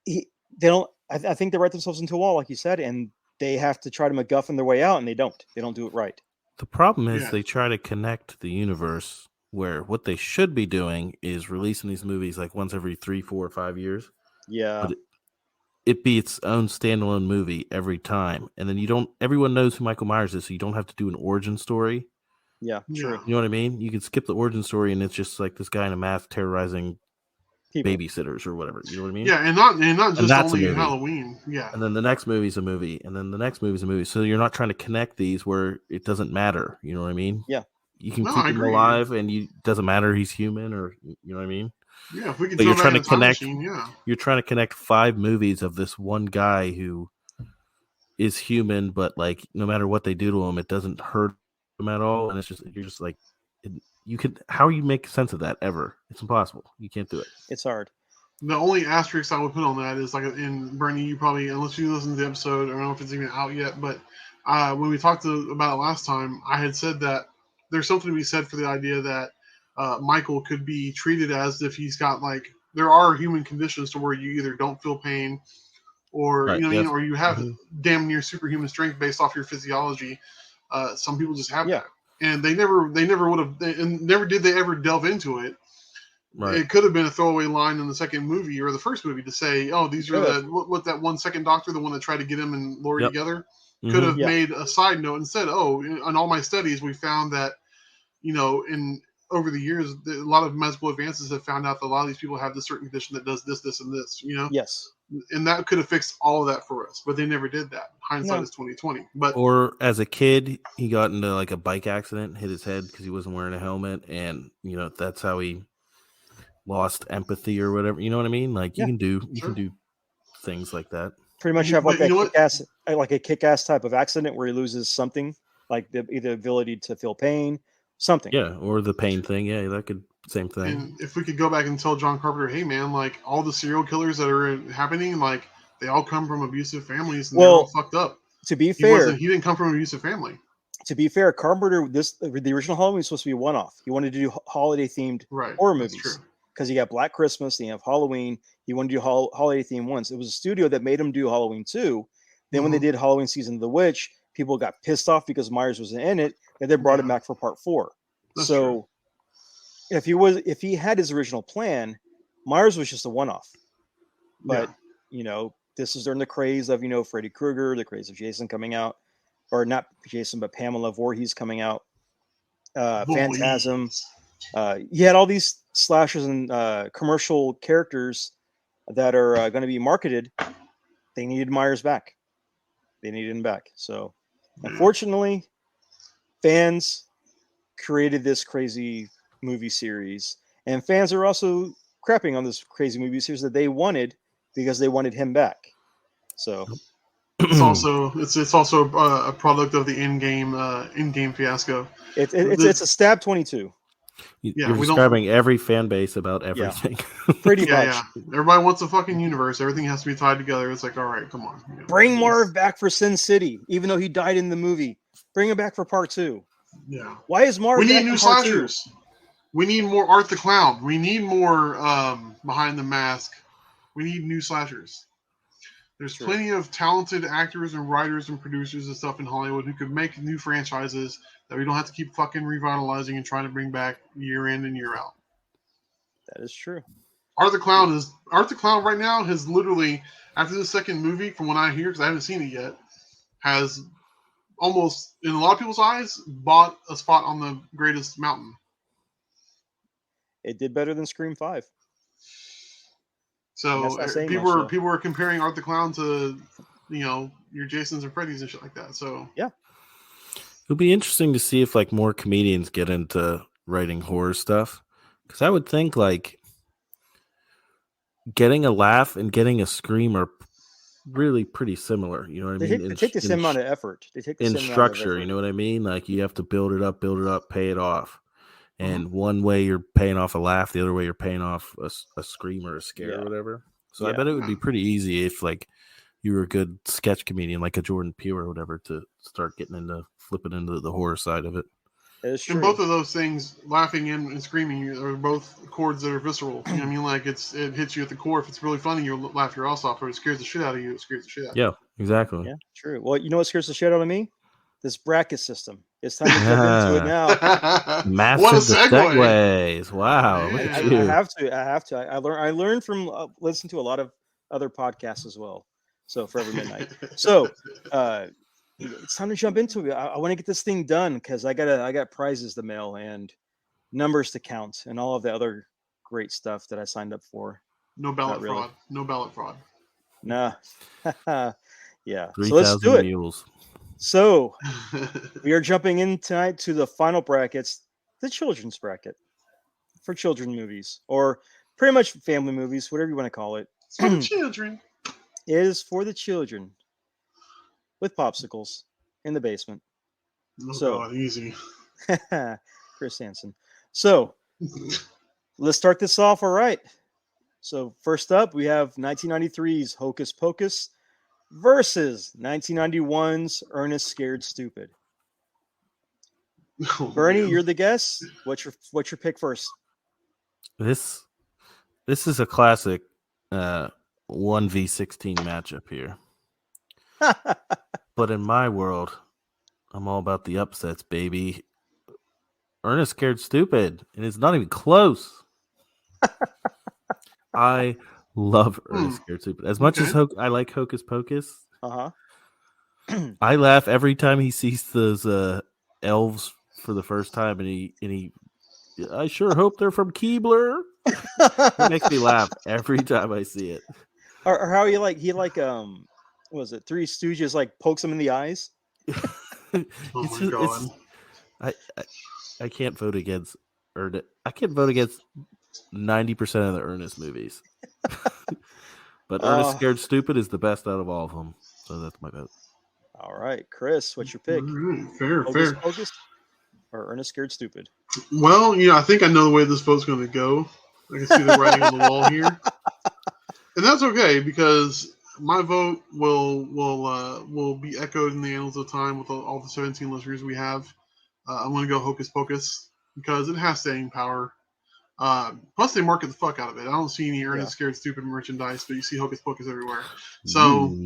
I think they write themselves into a wall, like you said, and they have to try to MacGuffin their way out, and they don't do it right. The problem is they try to connect the universe where what they should be doing is releasing these movies like once every 3, 4, 5 years. Yeah. But it be its own standalone movie every time. And then everyone knows who Michael Myers is, so you don't have to do an origin story. Yeah, true. You know what I mean? You can skip the origin story and it's just like this guy in a mask terrorizing babysitters or whatever. You know what I mean? Yeah, and not just only Halloween. Yeah. And then the next movie's a movie, and then the next movie's a movie. So you're not trying to connect these where it doesn't matter. You know what I mean? Yeah. You can keep him alive, and it doesn't matter he's human, or you know what I mean? Yeah, if we could But throw you're back trying in to a time connect. machine, yeah. You're trying to connect 5 movies of this one guy who is human, but like no matter what they do to him, it doesn't hurt him at all, and it's just you're just like you could. How you make sense of that ever? It's impossible. You can't do it. It's hard. The only asterisk I would put on that is like in Bernie, you probably, unless you listen to the episode, I don't know if it's even out yet, but when we talked about it last time, I had said that there's something to be said for the idea that Michael could be treated as if he's got like, there are human conditions to where you either don't feel pain or, Right, you know what I yes. mean, or you have damn near superhuman strength based off your physiology. Some people just have that. And they never would have, and never did they ever delve into it. Right. It could have been a throwaway line in the second movie or the first movie to say, "Oh, these are what that 1 second doctor, the one that tried to get him and Lori together." Could have made a side note and said, "Oh, in all my studies, we found that, you know, in over the years, a lot of medical advances have found out that a lot of these people have this certain condition that does this, this, and this." You know, Yes. and that could have fixed all of that for us, but they never did that. Hindsight is 20/20. But or as a kid, he got into like a bike accident, hit his head because he wasn't wearing a helmet, and you know that's how he lost empathy or whatever. You know what I mean? Like you can do things like that. Pretty much have like a kick-ass type of accident where he loses something, like either ability to feel pain, something. Yeah, or the pain thing. Yeah, that could same thing. And if we could go back and tell John Carpenter, hey man, like all the serial killers that are happening, like they all come from abusive families and they're all fucked up. To be fair, he didn't come from an abusive family. To be fair, Carpenter, the original Halloween was supposed to be a one-off. He wanted to do holiday-themed horror movies because he got Black Christmas, he have Halloween. He wanted to do holiday-themed ones. It was a studio that made him do Halloween 2. Then when they did Halloween Season of the Witch, people got pissed off because Myers wasn't in it, and they brought him back for part 4. That's so true. If he had his original plan, Myers was just a one-off. But you know, this is during the craze of Freddy Krueger, the craze of Jason coming out, or not Jason, but Pamela Voorhees coming out, Phantasm. You had all these slashers and commercial characters that are going to be marketed. They needed Myers back. They needed him back. So, unfortunately, fans created this crazy movie series, and fans are also crapping on this crazy movie series that they wanted because they wanted him back. So. It's also a product of the in-game fiasco. It's a stab 22. You're describing every fan base about everything. Pretty much. Yeah. Everybody wants a fucking universe. Everything has to be tied together. It's like, all right, come on. Bring Marv back for Sin City, even though he died in the movie. Bring him back for part 2. Yeah. Why is Marv? We need new slashers. We need more Art the Clown. We need more Behind the Mask. We need new slashers. There's plenty of talented actors and writers and producers and stuff in Hollywood who could make new franchises that we don't have to keep fucking revitalizing and trying to bring back year in and year out. That is true. Art the Clown right now has literally, after the second movie, from what I hear, because I haven't seen it yet, has almost, in a lot of people's eyes, bought a spot on the greatest mountain. It did better than Scream 5. So people were comparing Art the Clown to, your Jasons and Freddys and shit like that. So yeah, it'll be interesting to see if like more comedians get into writing horror stuff, because I would think like getting a laugh and getting a scream are really pretty similar. You know what I mean? They take the same amount of effort. They take the in same structure. Amount of effort. You know what I mean? Like you have to build it up, pay it off. And one way you're paying off a laugh, the other way you're paying off a scream or a scare or whatever. So I bet it would be pretty easy if like you were a good sketch comedian, like a Jordan Peele or whatever, to start flipping into the horror side of it. That is true. And both of those things, laughing and screaming, are both chords that are visceral. You know what I mean? Like it hits you at the core. If it's really funny, you'll laugh your ass off. Or it scares the shit out of you, it scares the shit out of you. Yeah, exactly. Yeah, true. Well, you know what scares the shit out of me? This bracket system. It's time to jump into it now. Massive segues. Wow. I have to. I learned from listening to a lot of other podcasts as well. So for every midnight. So it's time to jump into it. I want to get this thing done because I got prizes to mail and numbers to count and all of the other great stuff that I signed up for. No ballot fraud. No ballot fraud. Nah. Yeah. 3,000 so let's do it. mules. So we are jumping in tonight to the final brackets, the children's bracket for children's movies, or pretty much family movies, whatever you want to call it. It's for the children. It is for the children with popsicles in the basement. Oh, So- God, easy. Chris Hansen. So let's start this off. All right. So first up, we have 1993's Hocus Pocus versus 1991's Ernest Scared Stupid. Oh, Bernie, man. you're the guest. What's your pick first? This is a classic 1v16 matchup here. But in my world, I'm all about the upsets, baby. Ernest Scared Stupid, and it's not even close. I love Ernest Scared Stupid. As much as I like Hocus Pocus, I laugh every time he sees those elves for the first time, and he I sure hope they're from Keebler. It makes me laugh every time I see it. Or how he what was it, Three Stooges, like pokes him in the eyes? Oh my God. I can't vote against Ernest. I can't vote against 90% of the Ernest movies. But Ernest Scared Stupid is the best out of all of them. So that's my vote. All right, Chris, what's your pick? Right, fair. Hocus or Ernest Scared Stupid? Well, I think I know the way this vote's going to go. I can see the writing on the wall here, and that's okay because my vote will be echoed in the annals of time with all the 17 listeners we have. I'm going to go Hocus Pocus because it has staying power. Plus, they market the fuck out of it. I don't see any Ernest Scared Stupid merchandise, but you see Hocus Pocus everywhere. So,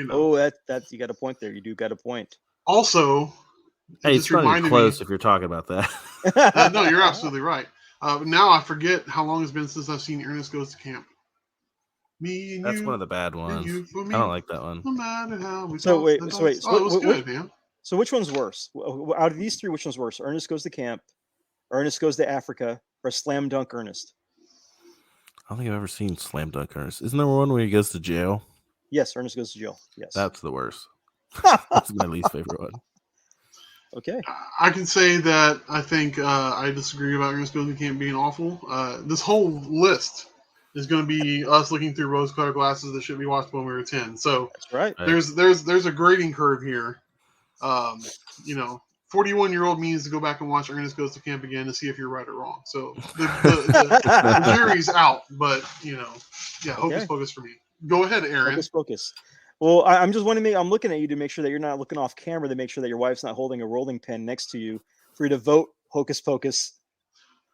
Oh, that you got a point there. You do got a point. Also, hey, it's not even close if you're talking about that. No, you're absolutely right. Now I forget how long it's been since I've seen Ernest Goes to Camp. Me and That's you, one of the bad ones. you for me. I don't like that one. No matter how we So talk, wait, the so wait, thoughts- oh, it was good, man. So which one's worse? Out of these three, which one's worse? Ernest Goes to Camp, Ernest Goes to Africa, or Slam Dunk Ernest? I don't think I've ever seen Slam Dunk Ernest. Isn't there one where he goes to jail? Yes, Ernest Goes to Jail. Yes. That's the worst. That's my least favorite one. Okay. I can say that I think I disagree about Ernest Goes to Camp being awful. This whole list is going to be us looking through rose-colored glasses that should be watched when we were 10. So That's right. there's a grading curve here. 41-year-old means to go back and watch Ernest Goes to Camp again to see if you're right or wrong. So the jury's out, but Hocus Pocus for me. Go ahead, Aaron. Hocus Pocus. Well, I'm just wanting to I'm looking at you to make sure that you're not looking off camera, to make sure that your wife's not holding a rolling pin next to you for you to vote Hocus Pocus.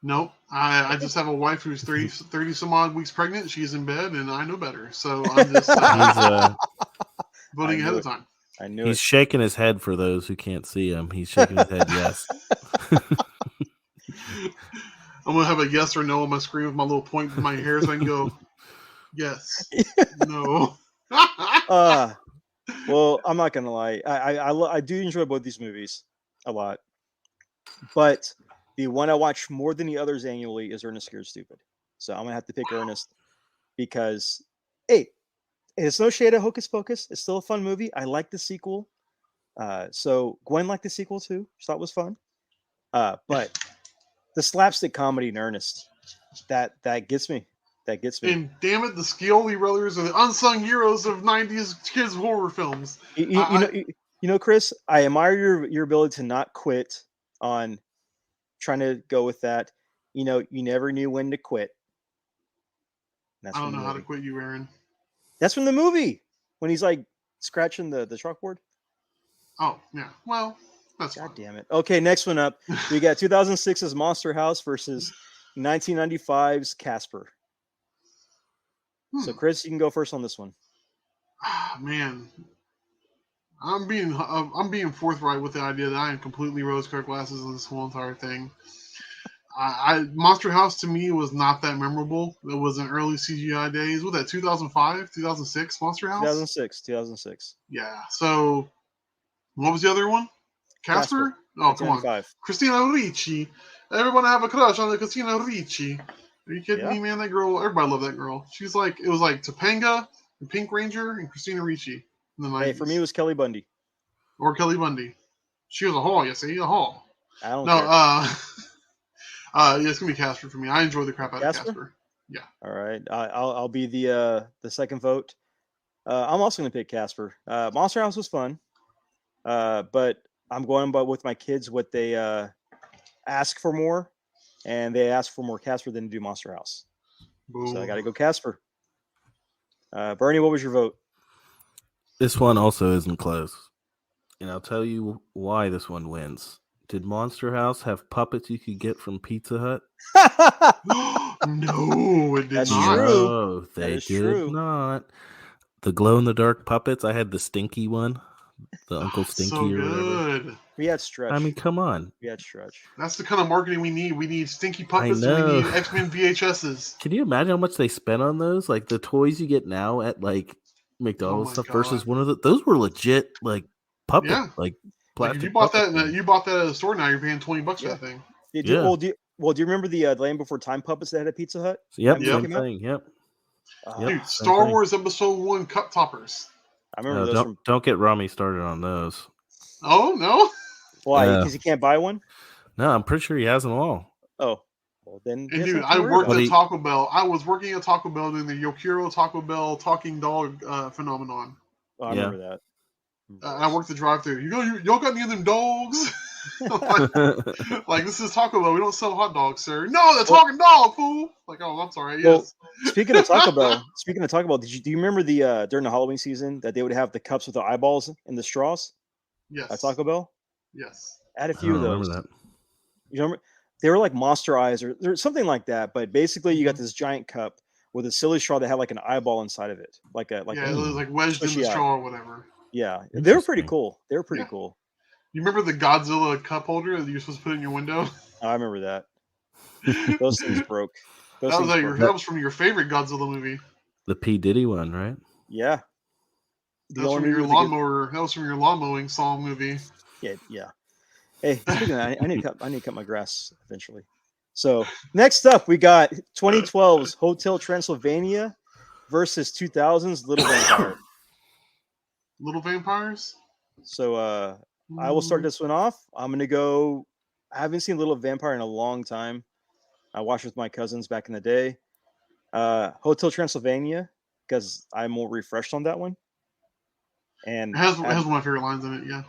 Nope. I just have a wife who's 30 some odd weeks pregnant. She's in bed, and I know better. So I'm just voting ahead of time. I knew He's shaking his head for those who can't see him. He's shaking his head, yes. I'm going to have a yes or no on my screen with my little point in my hair so I can go, yes, no. Well, I'm not gonna lie. I do enjoy both these movies a lot, but the one I watch more than the others annually is Ernest Scared Stupid. So I'm gonna have to pick Ernest because, hey, it's no shade at Hocus Pocus. It's still a fun movie. I like the sequel. So Gwen liked the sequel too. She thought it was fun. But the slapstick comedy in Ernest, that gets me. That gets me. And damn it, the Scioli brothers are the unsung heroes of 90s kids horror films. You know, Chris, I admire your ability to not quit on trying to go with that. You never knew when to quit. I don't know how to quit you, Aaron. That's from the movie when he's like scratching the chalkboard. Oh, yeah. Well, that's God damn it. Okay, next one up. We got 2006's Monster House versus 1995's Casper. So, Chris, you can go first on this one. Man, I'm being forthright with the idea that I am completely rose-colored glasses in this whole entire thing. Monster House to me was not that memorable. It was in early CGI days. Was that 2005, 2006 Monster House? 2006. Yeah. So, what was the other one? Casper? Oh, come on. Christina Ricci. Everyone have a crush on the Christina Ricci. Are you kidding me, man? That girl, everybody loved that girl. She's like, it was like Topanga, the Pink Ranger, and Christina Ricci in the 90s. Hey, for me, it was Kelly Bundy. Or Kelly Bundy. She was a haul, you see? A haul. I don't care. Yeah, it's going to be Casper for me. I enjoy the crap out of Casper. Yeah. All right. I'll be the second vote. I'm also going to pick Casper. Monster House was fun, but I'm going with my kids what they ask for more, and they ask for more Casper than to do Monster House. Boom. So I got to go Casper. Bernie, what was your vote? This one also isn't close. And I'll tell you why this one wins. Did Monster House have puppets you could get from Pizza Hut? No, it did That's not. true. No, they is did true. not. The glow-in-the-dark puppets, I had the stinky one. The Uncle Stinky So or whatever. good. We had Stretch. I mean, come on. We had Stretch. That's the kind of marketing we need. We need stinky puppets and we know. need X-Men VHSs. Can you imagine how much they spent on those? Like the toys you get now at like McDonald's my stuff God. versus one of those were legit like puppet, Yeah. like Like plastic. if you bought puppet that, things. you bought that at a store. Now you're paying $20 for Yeah. that thing. Do you remember the Land Before Time puppets that had a Pizza Hut? Yep, That same came out? thing. Yep. Yep. Dude, same Star thing. Wars Episode 1 cup toppers. I remember those. Don't get Rami started on those. Oh no! Why? Because you can't buy one? No, I'm pretty sure he has them all. Oh, well then. And guess dude, not to I worry worked about at it. Taco Bell. I was working at Taco Bell doing the Yokiro Taco Bell talking dog phenomenon. Oh, I remember that. I worked the drive-thru. Y'all got any of them dogs? like this is Taco Bell. We don't sell hot dogs, sir. No, the talking dog, fool. Like, oh, I'm sorry. Well, Yes. Speaking of Taco Bell, do you remember the during the Halloween season that they would have the cups with the eyeballs and the straws Yes. at Taco Bell? Yes. I had a I few don't of those. remember that. You remember? They were like Monster Eyes or something like that. But basically, you got this giant cup with a silly straw that had like an eyeball inside of it, it was like wedged in the squishy eye. straw or whatever. Yeah, they were pretty Interesting. cool. They were pretty cool. You remember the Godzilla cup holder that you're supposed to put in your window? I remember that. Those things broke. That was from your favorite Godzilla movie. The P. Diddy one, right? Yeah. That was from your lawnmower. That was from your lawn mowing song movie. Yeah. Hey, speaking of that, I need to cut my grass eventually. So next up, we got 2012's Hotel Transylvania versus 2000's Little Vampire. Little Vampires. So I will start this one off. I'm gonna go. I haven't seen Little Vampire in a long time. I watched with my cousins back in the day. Hotel Transylvania, because I'm more refreshed on that one. And It has one of my favorite lines in it. Yeah.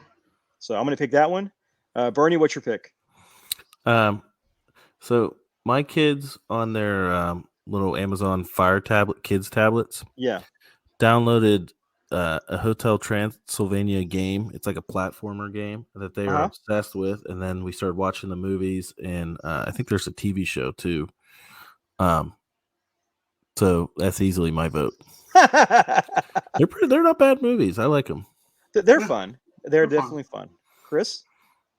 So I'm gonna pick that one. Bernie, what's your pick? So my kids on their little Amazon Fire tablet, kids tablets, downloaded a Hotel Transylvania game. It's like a platformer game that they are obsessed with. And then we started watching the movies, and I think there's a TV show too. So that's easily my vote. They're not bad movies. I like them. They're fun. They're definitely fun. Chris?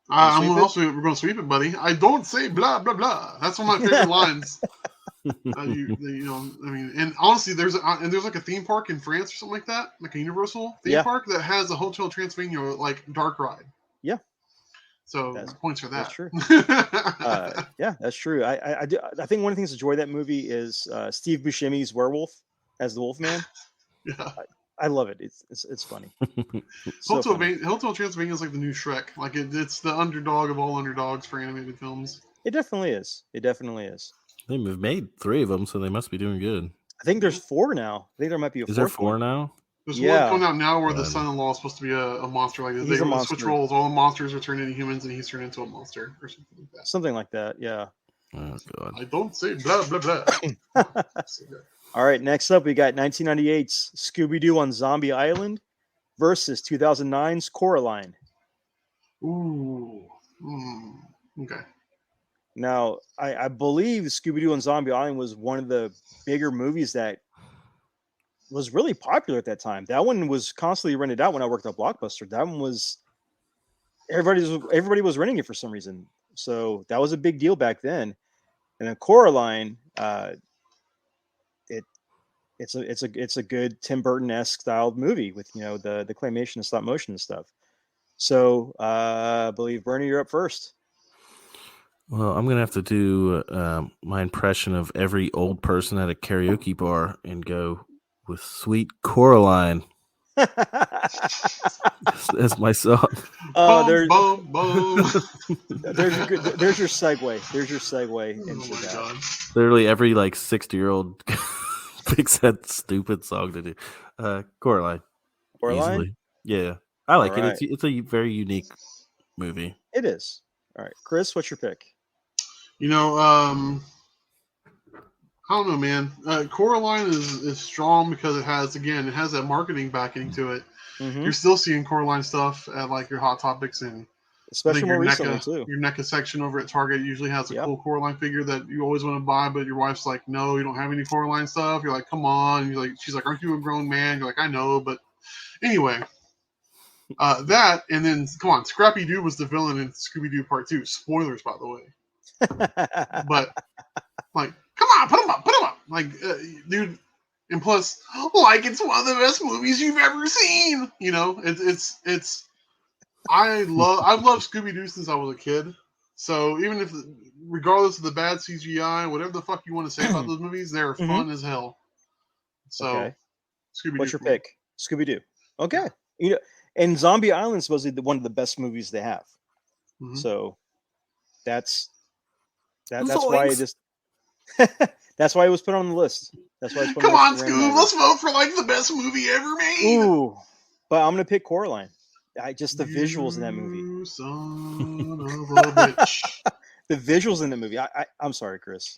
We're going to sweep it, buddy. I don't say blah blah blah. That's one of my favorite lines. And honestly, there's like a theme park in France or something like that, like a Universal theme park that has a Hotel Transylvania like dark ride. Yeah. So that's points for that. That's true. That's true. I think one of the things to enjoy that movie is Steve Buscemi's werewolf as the Wolfman. I love it. It's funny. Hotel Transylvania is like the new Shrek. Like it's the underdog of all underdogs for animated films. It definitely is. They've made 3 of them, so they must be doing good. I think there's 4 now. I think there might be a 4th. Is there 4 now? There's one coming out now where the son-in-law is supposed to be a monster. Like they switch roles. All the monsters are turned into humans, and he's turned into a monster or something like that. Something like that. Yeah. Oh God. I don't say blah blah blah. All right, next up, we got 1998's Scooby-Doo on Zombie Island versus 2009's Coraline. Ooh. Okay. Now, I believe Scooby-Doo on Zombie Island was one of the bigger movies that was really popular at that time. That one was constantly rented out when I worked at Blockbuster. That one was everybody was renting it for some reason. So that was a big deal back then. And then Coraline, it's a good Tim Burton-esque styled movie with the claymation and stop motion and stuff. So I believe Bernie, you're up first. Well, I'm gonna have to do my impression of every old person at a karaoke bar and go with Sweet Coraline. That's my song. There's boom. there's your segue. There's your segue Oh into my that. god. Literally every like 60-year-old picks that stupid song to do. Coraline. Coraline? Easily. Yeah. I like it. Alright. It's a very unique movie. It is. All right, Chris, what's your pick? You know, I don't know, man. Coraline is strong because it has that marketing backing to it. Mm-hmm. You're still seeing Coraline stuff at like your Hot Topics and Especially more recently too. Your NECA section over at Target usually has a cool Coraline figure that you always want to buy, but your wife's like, no, you don't have any Coraline stuff. You're like, come on. She's like, aren't you a grown man? You're like, I know, but anyway. That and then come on, Scrappy Doo was the villain in Scooby Doo Part 2. Spoilers, by the way. But like, come on, put him up. Like, dude, and plus, like, it's one of the best movies you've ever seen. You know, it's. I've loved Scooby Doo since I was a kid. So even if, regardless of the bad CGI, whatever the fuck you want to say about those movies, they're fun as hell. So, okay. Scooby Doo. What's your pick? Scooby Doo. Okay. You know, and Zombie Island is supposedly one of the best movies they have. Mm-hmm. So that's why it just that's why it was put on the list. That's why it's put Come on, Scoob, let's vote for like the best movie ever made. Ooh, but I'm gonna pick Coraline. The visuals in that movie. Son of a bitch. The visuals in the movie. I'm sorry, Chris.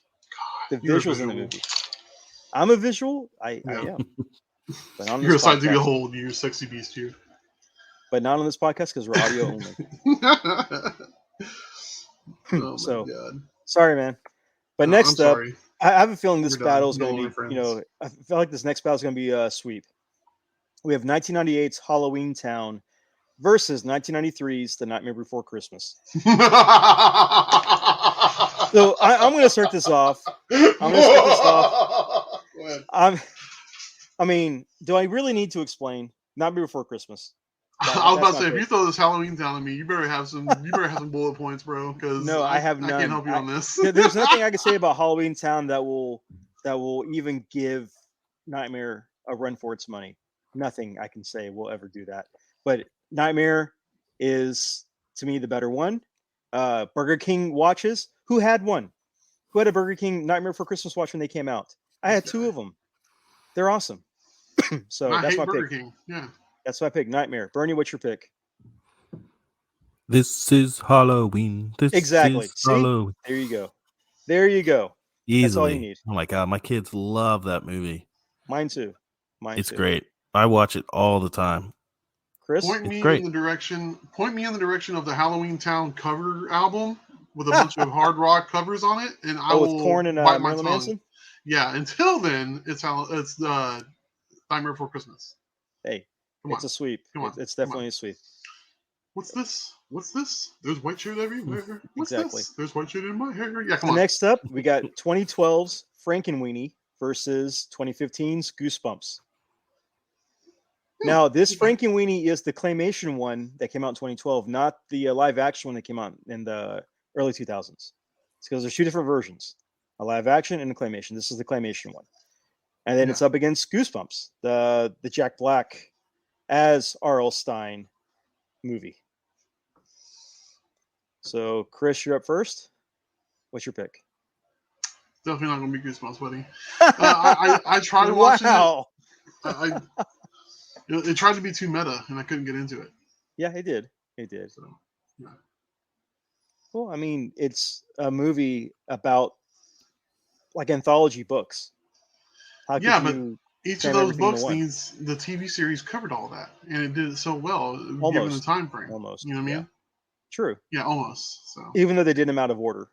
God, the visuals in the movie. I'm a visual. I am. But on you're assigned to behold, you sexy beast, you. But not on this podcast because we're audio only. Oh so, my God. Sorry, man. But next up, sorry. I have a feeling this battle is going to be, I feel like this next battle is going to be a sweep. We have 1998's Halloween Town versus 1993's The Nightmare Before Christmas. So I'm going to start this off. I mean, do I really need to explain Nightmare Before Christmas? I was about to say, if you throw this Halloween Town at me, you better have some bullet points, bro. Because no, I have none. I can't help you on this. There's nothing I can say about Halloween Town that will even give Nightmare a run for its money. Nothing I can say will ever do that. But Nightmare is, to me, the better one. Burger King watches. Who had one? Who had a Burger King Nightmare Before Christmas watch when they came out? I had two of them. They're awesome. So that's my Burger pick. King. Yeah. That's my pick. Nightmare. Bernie, what's your pick? This is Halloween. Exactly. See? Halloween. There you go. Easily. That's all you need. Oh my God, my kids love that movie. Mine too. It's great. I watch it all the time. Chris, point me in the direction of the Halloween Town cover album with a bunch of hard rock covers on it, and I will Korn and bite my Marilyn tongue. Manson? Yeah. Until then, it's Nightmare Before Christmas. Hey, it's a sweep. It's definitely a sweep. What's this? There's white shirt everywhere. What's exactly. This? There's white shirt in my hair. Yeah, come on. Next up, we got 2012's Frankenweenie versus 2015's Goosebumps. Now, this Frankenweenie is the claymation one that came out in 2012, not the live action one that came out in the early 2000s. It's because there's two different versions, a live action and a claymation. This is the claymation one. And then it's up against Goosebumps, the Jack Black as R.L. Stine movie. So, Chris, you're up first. What's your pick? Definitely not going to be Goosebumps, buddy. I tried watching it. It tried to be too meta, and I couldn't get into it. Yeah, it did. So, yeah. Well, I mean, it's a movie about like anthology books. But each of those books needs the TV series covered all that, and it did it so well given the time frame. Almost, you know what I mean? True. Yeah, almost. So even though they did them out of order.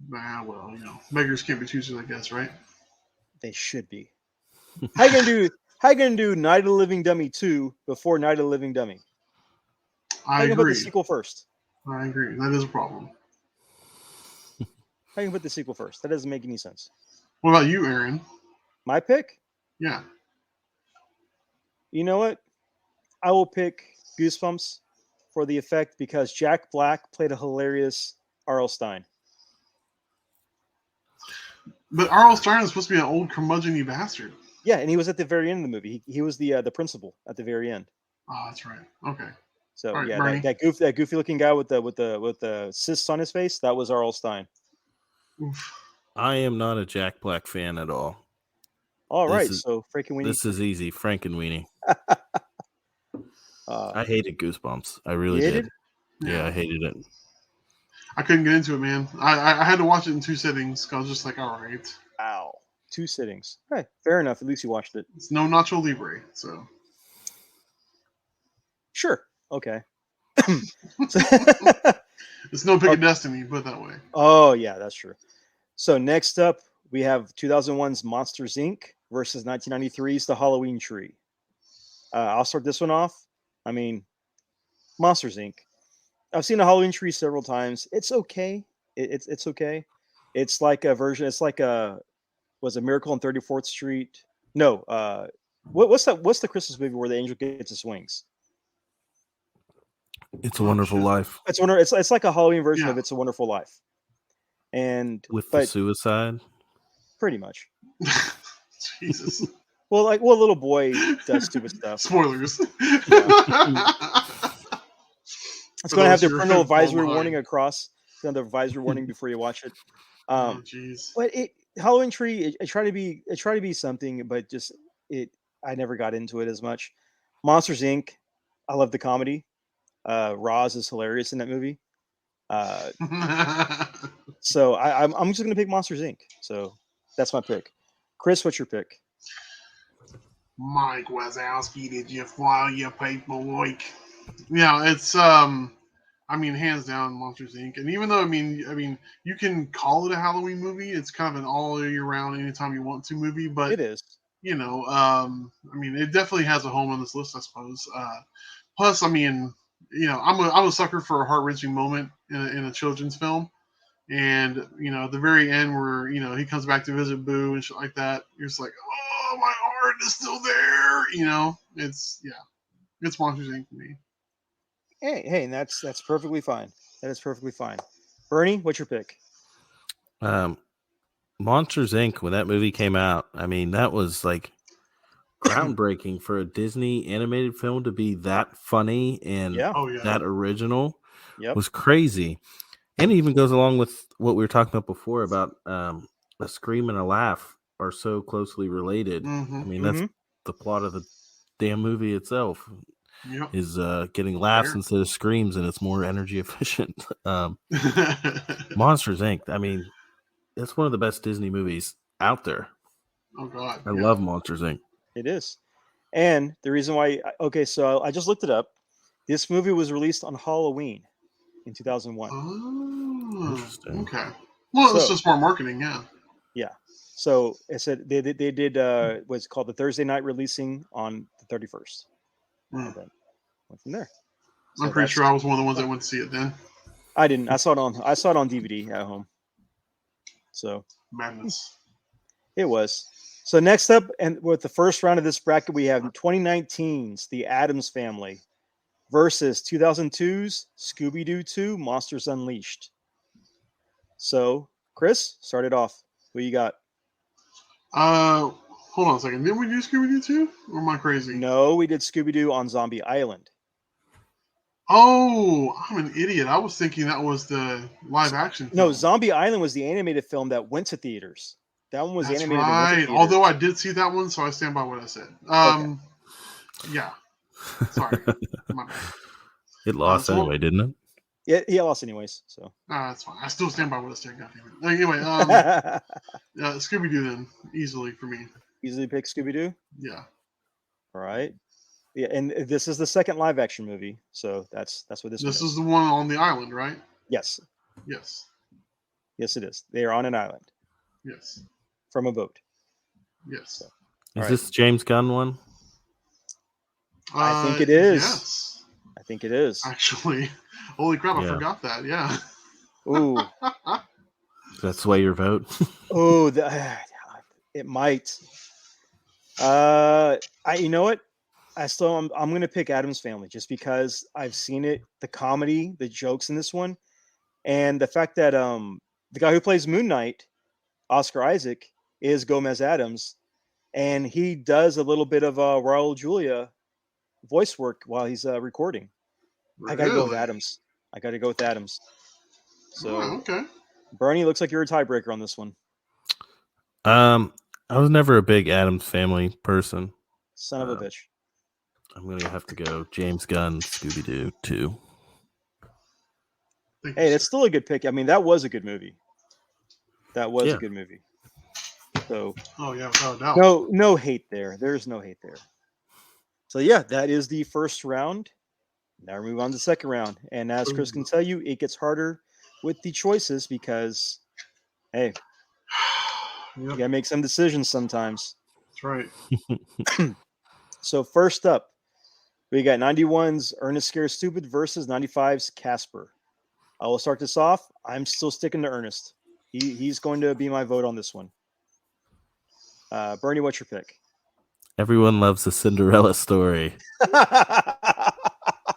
Well, beggars can't be choosers, I guess, right? They should be. How you gonna do Night of the Living Dummy 2 before Night of the Living Dummy? I agree. Put the sequel first. I agree. That is a problem. How you put the sequel first? That doesn't make any sense. What about you, Aaron? My pick? Yeah. You know what? I will pick Goosebumps for the effect because Jack Black played a hilarious R.L. Stine. But R.L. Stine is supposed to be an old curmudgeon-y bastard. Yeah, and he was at the very end of the movie. He was the principal at the very end. Oh, that's right. Okay. So All right, yeah, Bernie. that goofy looking guy with the cysts on his face, that was R.L. Stein. Oof. I am not a Jack Black fan at all. All This right, is- so Frankenweenie. This is easy. Frankenweenie. I hated Goosebumps. I really You did. hated? Yeah, I hated it. I couldn't get into it, man. I had to watch it in 2 sittings. 'Cause I was just like, all right, Wow, 2 sittings. Hey, fair enough. At least you watched it. it's no Nacho Libre, so Sure. Okay. it's no Pick of Destiny. Put it that way. Oh yeah, that's true. So next up, we have 2001's Monsters Inc. versus 1993's The Halloween Tree. I'll start this one off. I mean, Monsters Inc. I've seen The Halloween Tree several times. It's okay. It's okay. It's like a version. It's like a was a Miracle on 34th Street. No, what's that? What's the Christmas movie where the angel gets his wings? It's a Wonderful shit. Life It's like a Halloween version of Yeah. It's a Wonderful Life, with the suicide. pretty much. Jesus. Well, like, a little boy does stupid stuff. Spoilers. It's going to have the For those parental who are advisory falling warning behind. across. It's going to have the advisory warning before you watch it. Oh, jeez. But Halloween Tree, it tried to be something, but just I never got into it as much. Monsters Inc. I love the comedy. Roz is hilarious in that movie. So I'm just gonna pick Monsters Inc. So that's my pick. Chris, what's your pick? Mike Wazowski, did you file your paperwork? Yeah, it's I mean, hands down, Monsters Inc. And even though I mean, you can call it a Halloween movie. It's kind of an all year round, anytime you want to movie. But It is. you know, I mean, it definitely has a home on this list, I suppose. Plus, I mean, you know, I'm a sucker for a heart wrenching moment in a children's film. And you know, at the very end, where you know he comes back to visit Boo and shit like that, you're just like, oh, my heart is still there. You know, it's Monsters Inc. for me. Hey, and that's perfectly fine. That is perfectly fine. Bernie, what's your pick? Monsters Inc. When that movie came out, I mean, that was like groundbreaking for a Disney animated film to be that funny and Yeah. Oh yeah. that original. Yep. Was crazy. And it even goes along with what we were talking about before about a scream and a laugh are so closely related. Mm-hmm. I mean, that's the plot of the damn movie itself. Yep. Is getting laughs Fair. instead of screams, and it's more energy efficient. Monsters Inc. I mean, it's one of the best Disney movies out there. Oh god. I love Monsters Inc. It is. And the reason why, okay, so I just looked it up. This movie was released on Halloween in 2001. Oh, Interesting. okay. Well, So- it's just more marketing, yeah. Yeah. So it said they did what's called the Thursday night releasing on the 31st. Hmm. And then went from there. I'm pretty sure I was one of the ones that went to see it then. I didn't. I saw it on DVD at home. So Madness. it was. So next up, and with the first round of this bracket, we have 2019's The Addams Family versus 2002's Scooby-Doo 2 Monsters Unleashed. So, Chris, start it off. Who you got? Hold on a second. Didn't we do Scooby-Doo too? Or am I crazy? No, we did Scooby-Doo on Zombie Island. Oh, I'm an idiot. I was thinking that was the live action film. No, Zombie Island was the animated film that went to theaters. That one was That's animated and went to right. theaters. Although I did see that one, so I stand by what I said. Yeah. Sorry. My bad. It lost so- anyway, didn't it? Yeah, he lost anyways. So That's fine. I still stand by what I said. Goddamn it. Anyway, Scooby-Doo then, easily for me. easily pick Scooby-Doo. Yeah. All right. Yeah, and this is the second live action movie, so that's what this This one is the one on the island, right? Yes, Yes. yes, it is. They are on an island Yes. from a boat. Yes. All Is right. this James Gunn one? I think it is. Yes. I think it is. Actually, holy crap! I Yeah. forgot that. Yeah. Ooh, That's sway your vote. oh, it might. You know what? I'm going to pick Addams Family just because I've seen it, the comedy, the jokes in this one, and the fact that the guy who plays Moon Knight, Oscar Isaac, is Gomez Addams, and he does a little bit of Raul Julia voice work while he's recording. I got to go with Really? Adams. So, Oh, okay. Bernie, looks like you're a tiebreaker on this one. I was never a big Addams Family person. Son of a bitch. I'm gonna have to go James Gunn, Scooby Doo 2. Hey, that's still a good pick. I mean, that was a good movie. A good movie. So, oh yeah, without a doubt. No hate there. There's no hate there. So yeah, that is the first round. Now we move on to the second round, and as Chris can tell you, it gets harder with the choices because, hey, you gotta make some decisions sometimes. That's right. So first up, we got 91's Ernest Scared Stupid versus 95's Casper. I will start this off. I'm still sticking to Ernest. He's going to be my vote on this one. Bernie, what's your pick? Everyone loves the Cinderella story.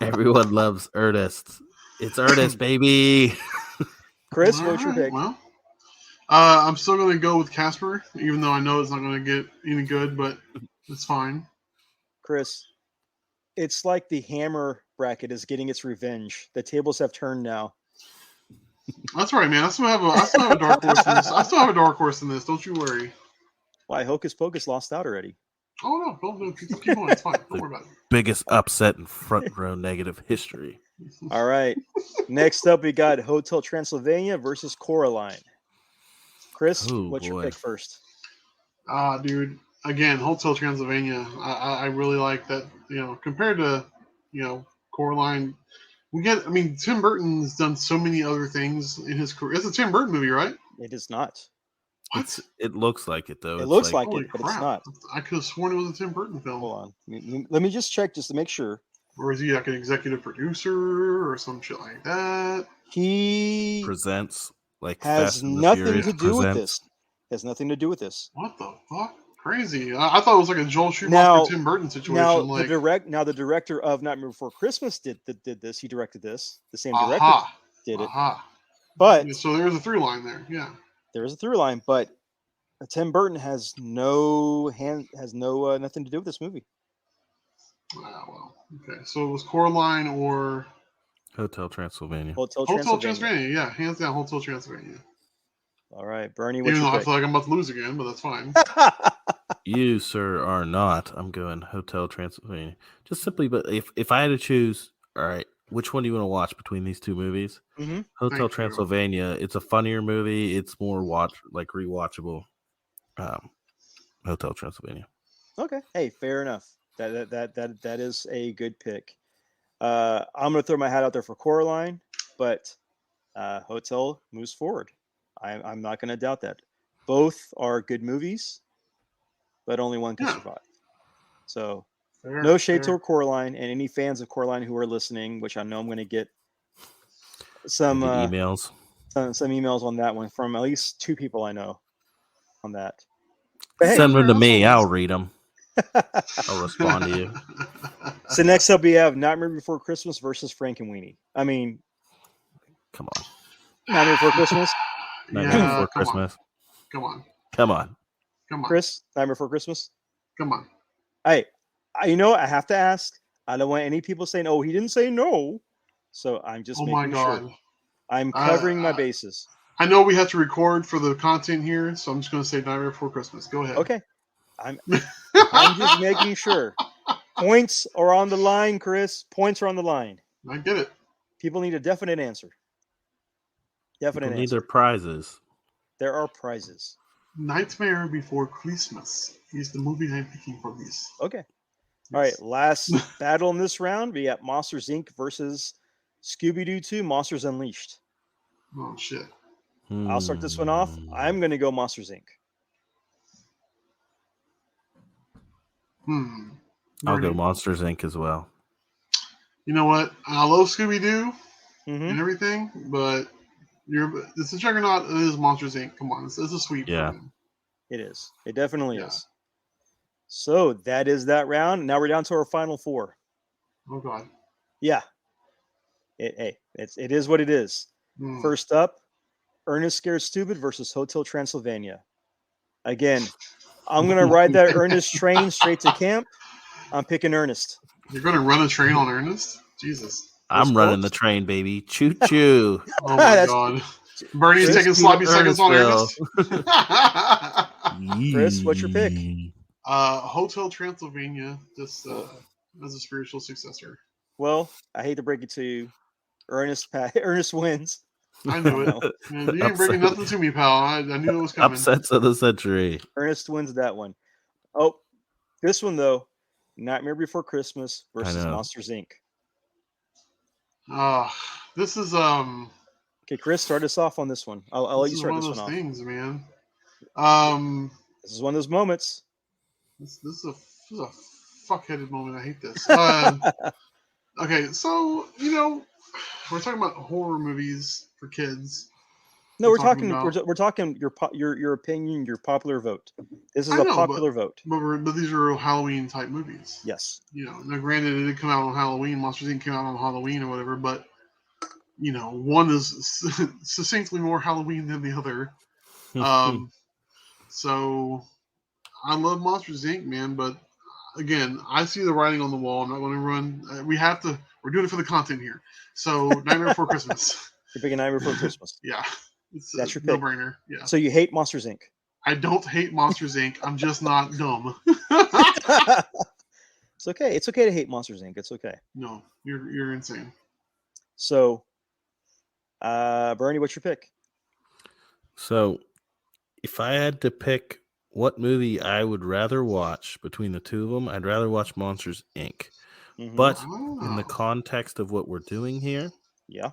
Everyone loves Ernest. It's Ernest, baby. Chris, what's your pick? Well, I'm still going to go with Casper, even though I know it's not going to get any good, but it's fine. Chris, it's like the Hammer bracket is getting its revenge. The tables have turned now. That's right, man. I still have a dark horse in this. I still have a dark horse in this. Don't you worry. Why, Hocus Pocus lost out already. Oh no! Keep going. It's fine. Don't worry about it. Biggest upset in front row negative history. All right. Next up, we got Hotel Transylvania versus Coraline. Chris, what's your pick first? Dude. Again, Hotel Transylvania. I really like that. Compared to Coraline, Tim Burton's done so many other things in his career. It's a Tim Burton movie, right? It is not. It looks like it though. It looks like it, but it's not. I could have sworn it was a Tim Burton film. Hold on. Let me just check just to make sure. Or is he like an executive producer or some shit like that? He presents like has nothing to do with this. Has nothing to do with this. What the fuck? Crazy. I thought it was like a Joel Schumacher Tim Burton situation. Now the director of Nightmare Before Christmas did this. He directed this. The same director did it. But so there's a through line there. Yeah. There is a through line, but Tim Burton has nothing to do with this movie. Well, okay. So it was Coraline or Hotel Transylvania. Hotel Transylvania, yeah, hands down, Hotel Transylvania. All right, Bernie. Even though I feel like I'm about to lose again, but that's fine. You, sir, are not. I'm going Hotel Transylvania. Just simply, but if I had to choose, all right, which one do you want to watch between these two movies? Mm-hmm. Hotel Transylvania. It's a funnier movie. It's more rewatchable. Hotel Transylvania. Okay. Hey, fair enough. That is a good pick. I'm gonna throw my hat out there for Coraline, but Hotel moves forward. I'm not gonna doubt that. Both are good movies, but only one can survive. So no shade to Coraline, and any fans of Coraline who are listening, which I know I'm gonna get some emails. Some emails on that one from at least 2 people I know on that. But send them to me. I'll read them. I'll respond to you. So next up, we have Nightmare Before Christmas versus Frankenweenie. I mean, come on, Nightmare Before Christmas. Nightmare Before Christmas. Come on, Chris. Nightmare Before Christmas. Come on. Hey, I have to ask. I don't want any people saying, "Oh, he didn't say no." So I'm just making sure. I'm covering my bases. I know we have to record for the content here, so I'm just going to say Nightmare Before Christmas. Go ahead. Okay. I'm just making sure. Points are on the line, Chris. Points are on the line. I get it. People need a definite answer. Definite answer. Need their prizes. There are prizes. Nightmare Before Christmas is the movie I'm picking for this. Okay. All right. Last battle in this round. We got Monsters Inc. versus Scooby-Doo 2 Monsters Unleashed. Oh, shit. I'll start this one off. I'm going to go Monsters Inc. I'll go Monsters Inc. as well. You know what? I love Scooby-Doo and everything, but it's a juggernaut. It is Monsters Inc. Come on. It's a sweep. Yeah. It is. It definitely is. So that is that round. Now we're down to our final 4. Oh, God. Yeah. It is what it is. First up, Ernest Scared Stupid versus Hotel Transylvania. Again, I'm going to ride that Ernest train straight to camp. I'm picking Ernest. You're going to run a train on Ernest? Jesus. I'm running the train, baby. Choo choo. Oh my God. Bernie's taking sloppy seconds on Ernest. Chris, what's your pick? Hotel Transylvania, just as a spiritual successor. Well, I hate to break it to you. Ernest wins. I knew it. Man, you ain't bringing nothing to me, pal. I knew it was coming. Upsets of the century. Ernest wins that one. Oh, this one, though. Nightmare Before Christmas versus Monsters, Inc. This is Okay, Chris, start us off on this one. I'll let you start this one off. Things, man. This is one of those moments. This is a fuck-headed moment. I hate this. Okay, so we're talking about horror movies for kids. No, we're talking your opinion, your popular vote. This is a popular vote. But these are Halloween type movies. Yes. Now granted, it did come out on Halloween. Monsters Inc. came out on Halloween or whatever, but one is succinctly more Halloween than the other. So I love Monsters Inc., man, but again, I see the writing on the wall. I'm not going to run. We're doing it for the content here. So Nightmare Before Christmas. You're picking Nightmare Before Christmas. Yeah. That's your pick. No-brainer. Yeah. So you hate Monsters Inc. I don't hate Monsters Inc. I'm just not dumb. It's okay. It's okay to hate Monsters Inc. It's okay. No, you're insane. So, Bernie, what's your pick? So, if I had to pick what movie I would rather watch between the two of them, I'd rather watch Monsters Inc. Mm-hmm. But in the context of what we're doing here, yeah,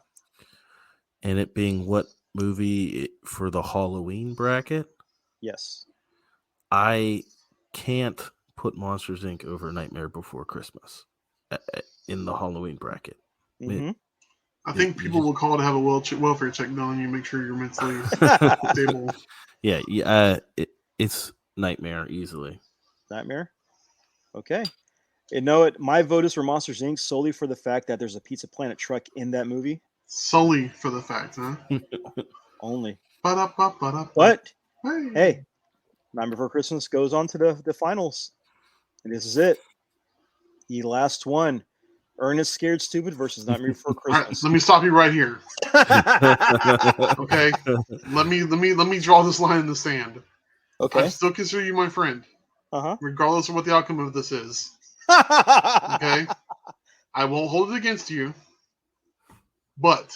and it being what movie for the Halloween bracket, yes, I can't put Monsters Inc. over Nightmare Before Christmas in the Halloween bracket. Mm-hmm. I think people will call to have a welfare check done on you, make sure you're mentally stable. Yeah, it's Nightmare easily. Nightmare? Okay. My vote is for Monsters Inc. solely for the fact that there's a Pizza Planet truck in that movie. Solely for the fact, huh? Only. Ba-da-ba-ba-da-ba. But, hey, Nightmare Before Christmas goes on to the finals. And this is it. The last one. Ernest Scared Stupid versus Nightmare Before Christmas. Right, let me stop you right here. Okay? Let me draw this line in the sand. Okay. I still consider you my friend. Uh-huh. Regardless of what the outcome of this is. Okay? I won't hold it against you. But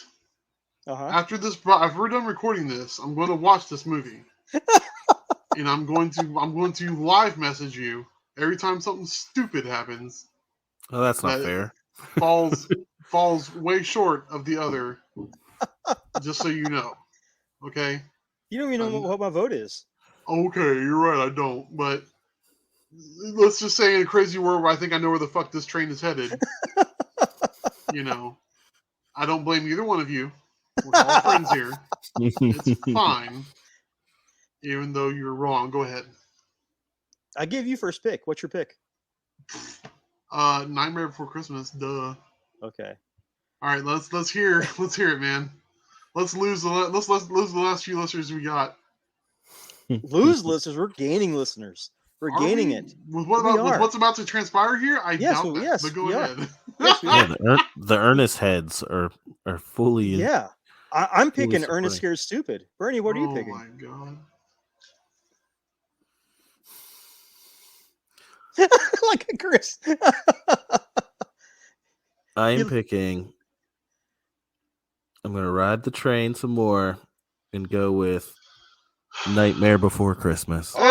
after we're done recording this, I'm going to watch this movie. And I'm going to live message you every time something stupid happens. Oh, that's not fair. Falls way short of the other. Just so you know. Okay? You don't even know what my vote is. Okay, you're right, I don't. But let's just say in a crazy world where I think I know where the fuck this train is headed. I don't blame either one of you. We're all friends here. It's fine. Even though you're wrong. Go ahead. I gave you first pick. What's your pick? Nightmare Before Christmas. Duh. Okay. All right. Let's hear it, man. Let's lose the last few listeners we got. Lose listeners? We're gaining listeners. We're gaining it. With what's about to transpire here? I doubt that. Yes, but go ahead. Yes, the Ernest heads are fully. Yeah. I'm picking Ernest Scared Stupid. Bernie, what are you picking? Oh my god. Like a Chris. I'm picking. I'm going to ride the train some more and go with Nightmare Before Christmas. Hey!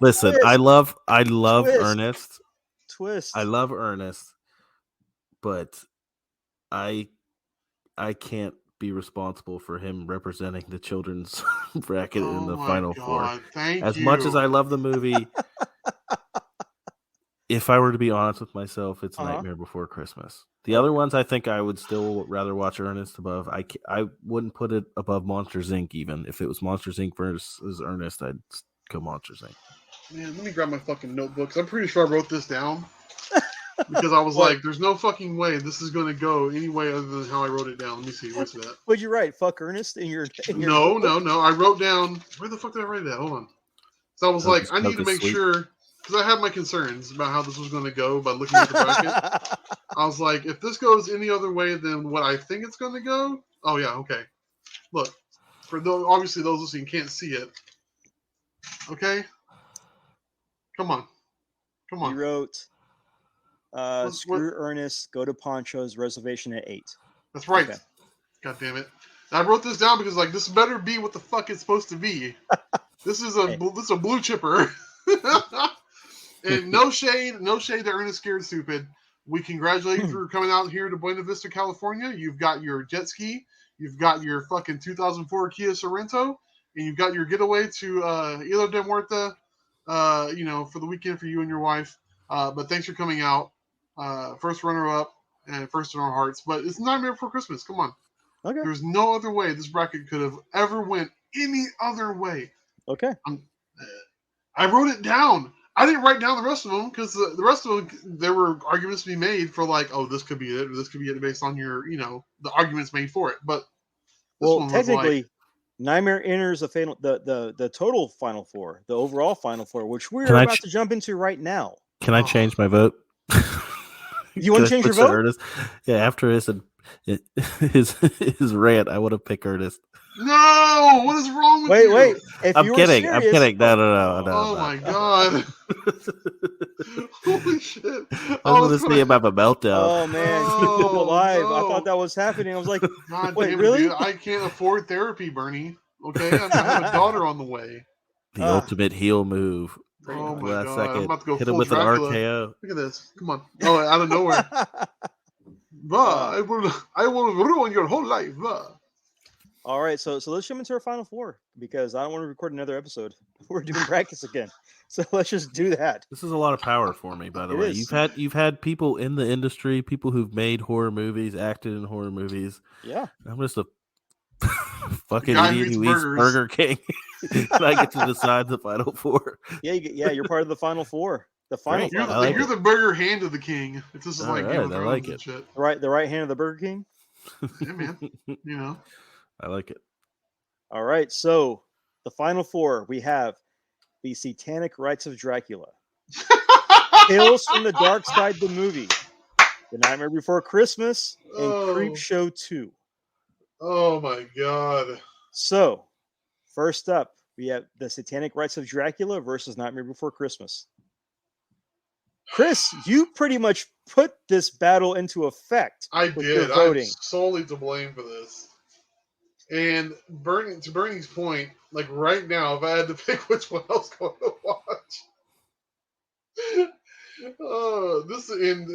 Listen, Twist. I love Twist. Ernest. Twist. I love Ernest, but I can't be responsible for him representing the children's bracket in the Final Four. As much as I love the movie, if I were to be honest with myself, it's Nightmare Before Christmas. The other ones, I think I would still rather watch Ernest above. I wouldn't put it above Monsters Inc. Even if it was Monsters Inc. versus Ernest, I'd go Monsters Inc. Man, let me grab my fucking notebook. I'm pretty sure I wrote this down because I was like, "There's no fucking way this is going to go any way other than how I wrote it down." Let me see. What's that? What'd you write? Fuck Ernest in your No. I wrote down. Where the fuck did I write that? Hold on. So I was like, I need to make sure because I had my concerns about how this was going to go by looking at the bracket. I was like, if this goes any other way than what I think it's going to go, oh yeah, okay. Look, for those, obviously those listening can't see it. Okay, come on. He wrote, What? screw Ernest, go to Poncho's reservation at 8. That's right. Okay. God damn it. I wrote this down because like this better be what the fuck it's supposed to be. This is a blue chipper. And no shade to Ernest Scared Stupid. We congratulate you for coming out here to Buena Vista, California. You've got your jet ski, you've got your fucking 2004 Kia Sorrento, and you've got your getaway to Isla de Muerta, for the weekend for you and your wife. But thanks for coming out. First runner-up and first in our hearts. But it's Nightmare Before Christmas. Come on. Okay. There's no other way this bracket could have ever went any other way. Okay. I wrote it down. I didn't write down the rest of them because the rest of them, there were arguments to be made for like, oh, this could be it, or this could be it based on your, the arguments made for it. But this one was technically, like, Nightmare enters the total Final Four, the overall Final Four, which we're about to jump into right now. Can I change my vote? You want to change your vote? Ernest? Yeah, after his rant, I would have picked Ernest. No, what is wrong with you? Wait. I'm kidding. No. Oh my god. Holy shit. I was going to see about a meltdown. Oh man, keep it alive. No. I thought that was happening. I was like, god wait, damn it, really? Dude. I can't afford therapy, Bernie. Okay, I have a daughter on the way. The ultimate heel move. Oh my last god. second. I'm about to go hit full him with Dracula. an RKO. Look at this. Come on. Oh, out of nowhere. I will ruin your whole life. All right, so let's jump into our Final Four because I don't want to record another episode. We're doing practice again, so let's just do that. This is a lot of power for me, by the It way. is. You've had people in the industry, people who've made horror movies, acted in horror movies. Yeah, I'm just a fucking idiot who eats Burger King, and I get to decide the Final Four. Yeah, you're part of the Final Four. The final. You're the burger hand of the king. If this is like Game of Thrones and shit. The right hand of the Burger King. Yeah, man. I like it. All right, so the Final Four, we have the Satanic Rites of Dracula, Tales from the Dark Side, the movie, The Nightmare Before Christmas, and Creepshow 2. Oh my god. So, first up, we have the Satanic Rites of Dracula versus Nightmare Before Christmas. Chris, you pretty much put this battle into effect. I did. I'm solely to blame for this. And to Bernie's point, like right now, if I had to pick which one I was going to watch,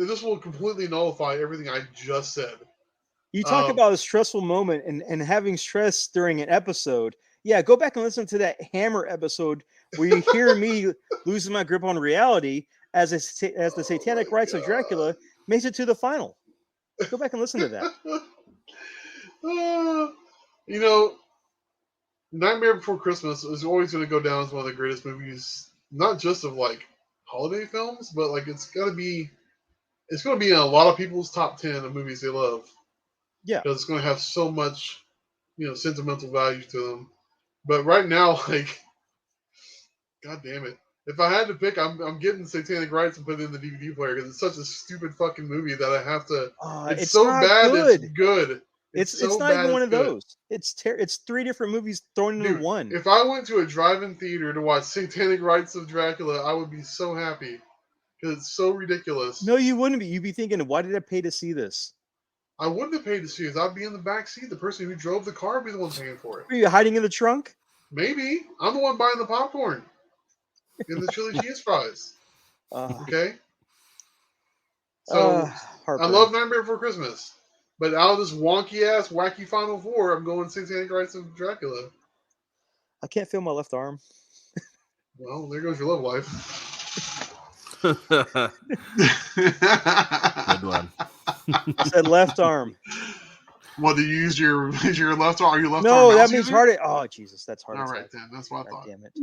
this will completely nullify everything I just said. You talk about a stressful moment and having stress during an episode. Yeah, go back and listen to that Hammer episode where you hear me losing my grip on reality as the Satanic Rites of Dracula makes it to the final. Go back and listen to that. Nightmare Before Christmas is always going to go down as one of the greatest movies, not just of like holiday films, but like it's going to be in a lot of people's top 10 of movies they love. Yeah, because it's going to have so much, sentimental value to them. But right now, like, god damn it. If I had to pick, I'm getting Satanic Rites and put it in the DVD player because it's such a stupid fucking movie that I have to. It's so bad, it's good. It's not even one of those. It's 3 different movies thrown into one. If I went to a drive-in theater to watch Satanic Rites of Dracula, I would be so happy because it's so ridiculous. No, you wouldn't be. You'd be thinking, why did I pay to see this? I wouldn't have paid to see it. I'd be in the back seat. The person who drove the car would be the one paying for it. Are you hiding in the trunk? Maybe. I'm the one buying the popcorn and the chili cheese fries. Okay? So, I love Nightmare Before Christmas. But out of this wonky-ass, wacky Final Four, I'm going Satanic Rites of Dracula. I can't feel my left arm. Well, there goes your love life. Good one. I said left arm. What, do you use your left arm? Are you left arm? No, that means hard. Oh, Jesus, that's hard. All right, then. That's what I thought. Damn it.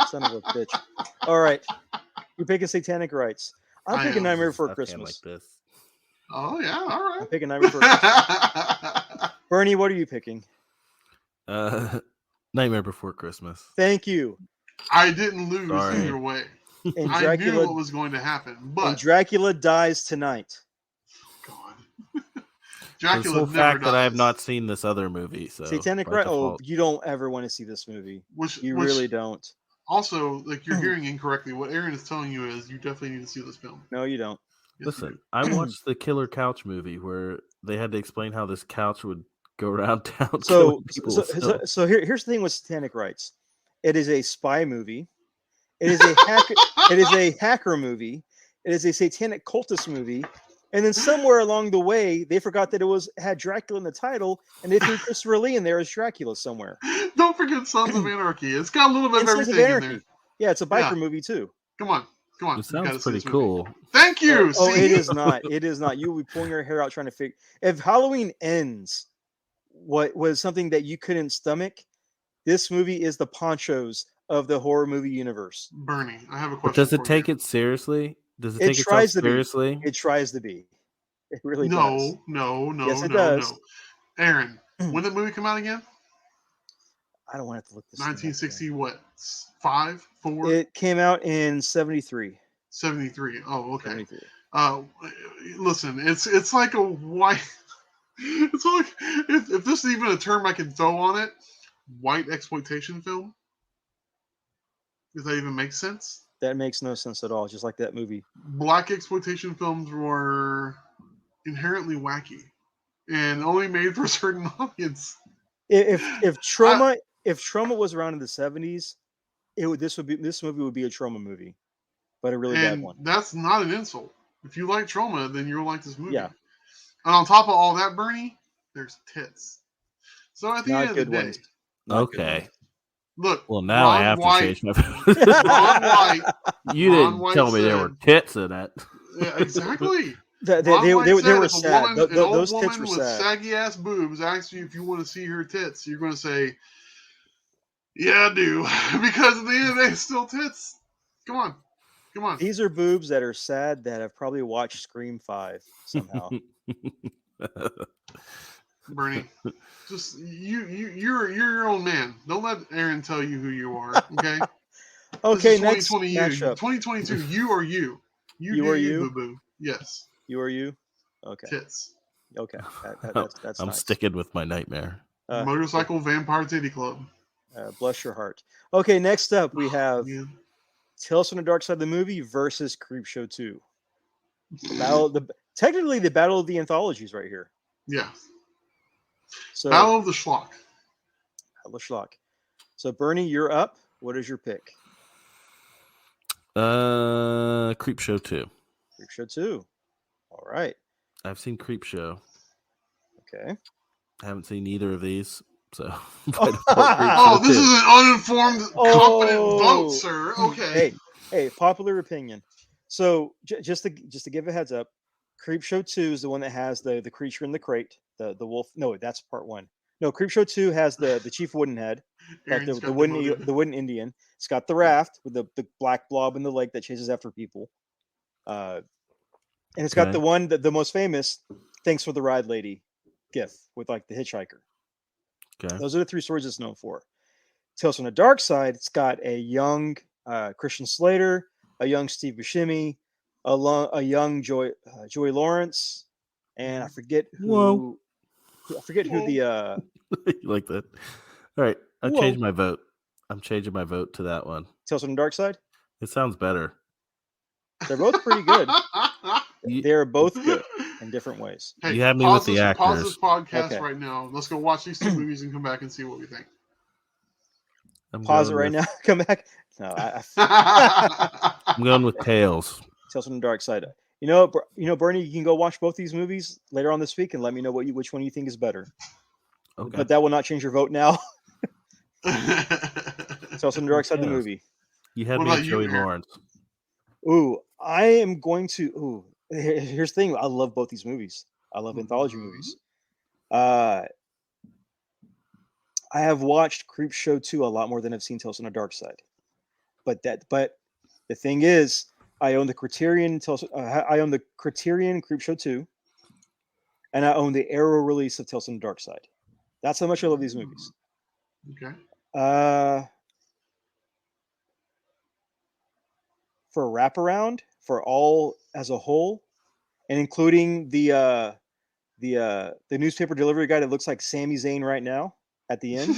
Son of a bitch. All right. You're picking Satanic Rites. I'm picking Nightmare Before Christmas. Like this. Oh, yeah. All right. I'm picking Nightmare Before Christmas. Bernie, what are you picking? Nightmare Before Christmas. Thank you. I didn't lose either way. And I knew Dracula what was going to happen, and but Dracula dies tonight. God, For the Dracula sole never fact dies. that I have not seen this other movie, so Satanic by Right? Oh, default. you don't ever want to see this movie. Which You really don't. Also, like, you're hearing incorrectly. What Aaron is telling you is you definitely need to see this film. No, you don't. Yes, Listen, you I watched the Killer Couch movie where they had to explain how this couch would go around town killing people. So here's the thing with Satanic Rites. It is a spy movie. It is a hacker. It is a hacker movie. It is a satanic cultist movie. And then somewhere along the way, they forgot that had Dracula in the title, and they threw Christopher Lee in there as Dracula somewhere. do. Don't forget Sons of Anarchy. It's got a little bit And of Sons of everything in Anarchy. there. Yeah, it's a biker Yeah. movie too. Come on. It You gotta sounds see pretty this movie. cool. Thank you. Oh, See? it is not. It is not. You will be pulling your hair out trying to figure. If Halloween Ends what was something that you couldn't stomach, this movie is the Ponchos of the horror movie universe. Bernie, I have a But question. does it for take you. it seriously? Does it It take itself tries to be. seriously? It tries to be. It really does. No. Yes, it does. Aaron, when did the movie come out again? I don't want to look this thing up 1960 again. what? 5? 4? It came out in 73. 73. Oh, okay. 73. Listen, it's like a white. It's like if this is even a term I can throw on it, white exploitation film. Does that even make sense? That makes no sense at all. Just like that movie. Black exploitation films were inherently wacky and only made for a certain audience. If trauma was around in the 70s, this movie would be a trauma movie, but a really bad one. That's not an insult. If you like trauma, then you'll like this movie. Yeah. And on top of all that, Bernie, there's tits. So at the end of the day, Okay. look. Well, now I have to change my vote. Ron White. You didn't tell me there were tits in it. Yeah, exactly. They were sad. Those tits were with sad. saggy ass boobs asks you if you want to see her tits, you're going to say, "Yeah, I do," because at the end of the day, it's still tits. Come on. These are boobs that are sad that have probably watched Scream 5 somehow. Bernie, just you're your own man. Don't let Aaron tell you who you are. Okay. Okay. This is Next 2020 matchup. 2022. You are you. You are you. Boo boo. Yes. You are you. Okay. Tits. Okay. That's I'm nice. sticking with my nightmare. Motorcycle Vampire Titty Club. Bless your heart. Okay. Next up, we have Tales from the Dark Side of the Movie versus Creepshow 2. Technically the battle of the anthologies right here. Yeah. So Battle of the Schlock. So Bernie, you're up. What is your pick? Creepshow 2. Creepshow 2. All right. I've seen Creepshow. Okay. I haven't seen either of these, so. This is an uninformed, confident vote, sir. Okay. Hey, popular opinion. So just to give a heads up, Creepshow 2 is the one that has the creature in the crate, the wolf. No, that's part 1. No, Creepshow 2 has the Chief Woodenhead, like the wooden Indian. It's got the raft with the black blob in the lake that chases after people. And it's got the one the most famous, "Thanks for the Ride, Lady" gif with like the hitchhiker. Okay. Those are the 3 stories it's known for. Tales from the Dark Side, it's got a young Christian Slater, a young Steve Buscemi, a young Joy Lawrence, and I forget who. I forget who the. You like that? All right, I've changed my vote. I'm changing my vote to that one. Tales from the Dark Side. It sounds better. They're both pretty good. They're both good in different ways. Hey, you have me with the actors. Pause this podcast right now. Let's go watch these 2 movies and come back and see what we think. Pause it right now. Come back. No, I'm going with Tales. Tales from the Dark Side. You know, Bernie, you can go watch both these movies later on this week and let me know which one you think is better. Okay. But that will not change your vote now. Tales from the Dark Side of the movie. You had me at Joey Lawrence. Ooh, I am going to. Ooh, here's the thing. I love both these movies. I love anthology movies. I have watched Creepshow 2 a lot more than I've seen Tales from the Dark Side. But the thing is, I own the Criterion Creepshow 2, and I own the Arrow release of Tales from the Dark Side. That's how much I love these movies. Okay. for a wraparound for all as a whole, and including the newspaper delivery guy that looks like Sami Zayn right now at the end.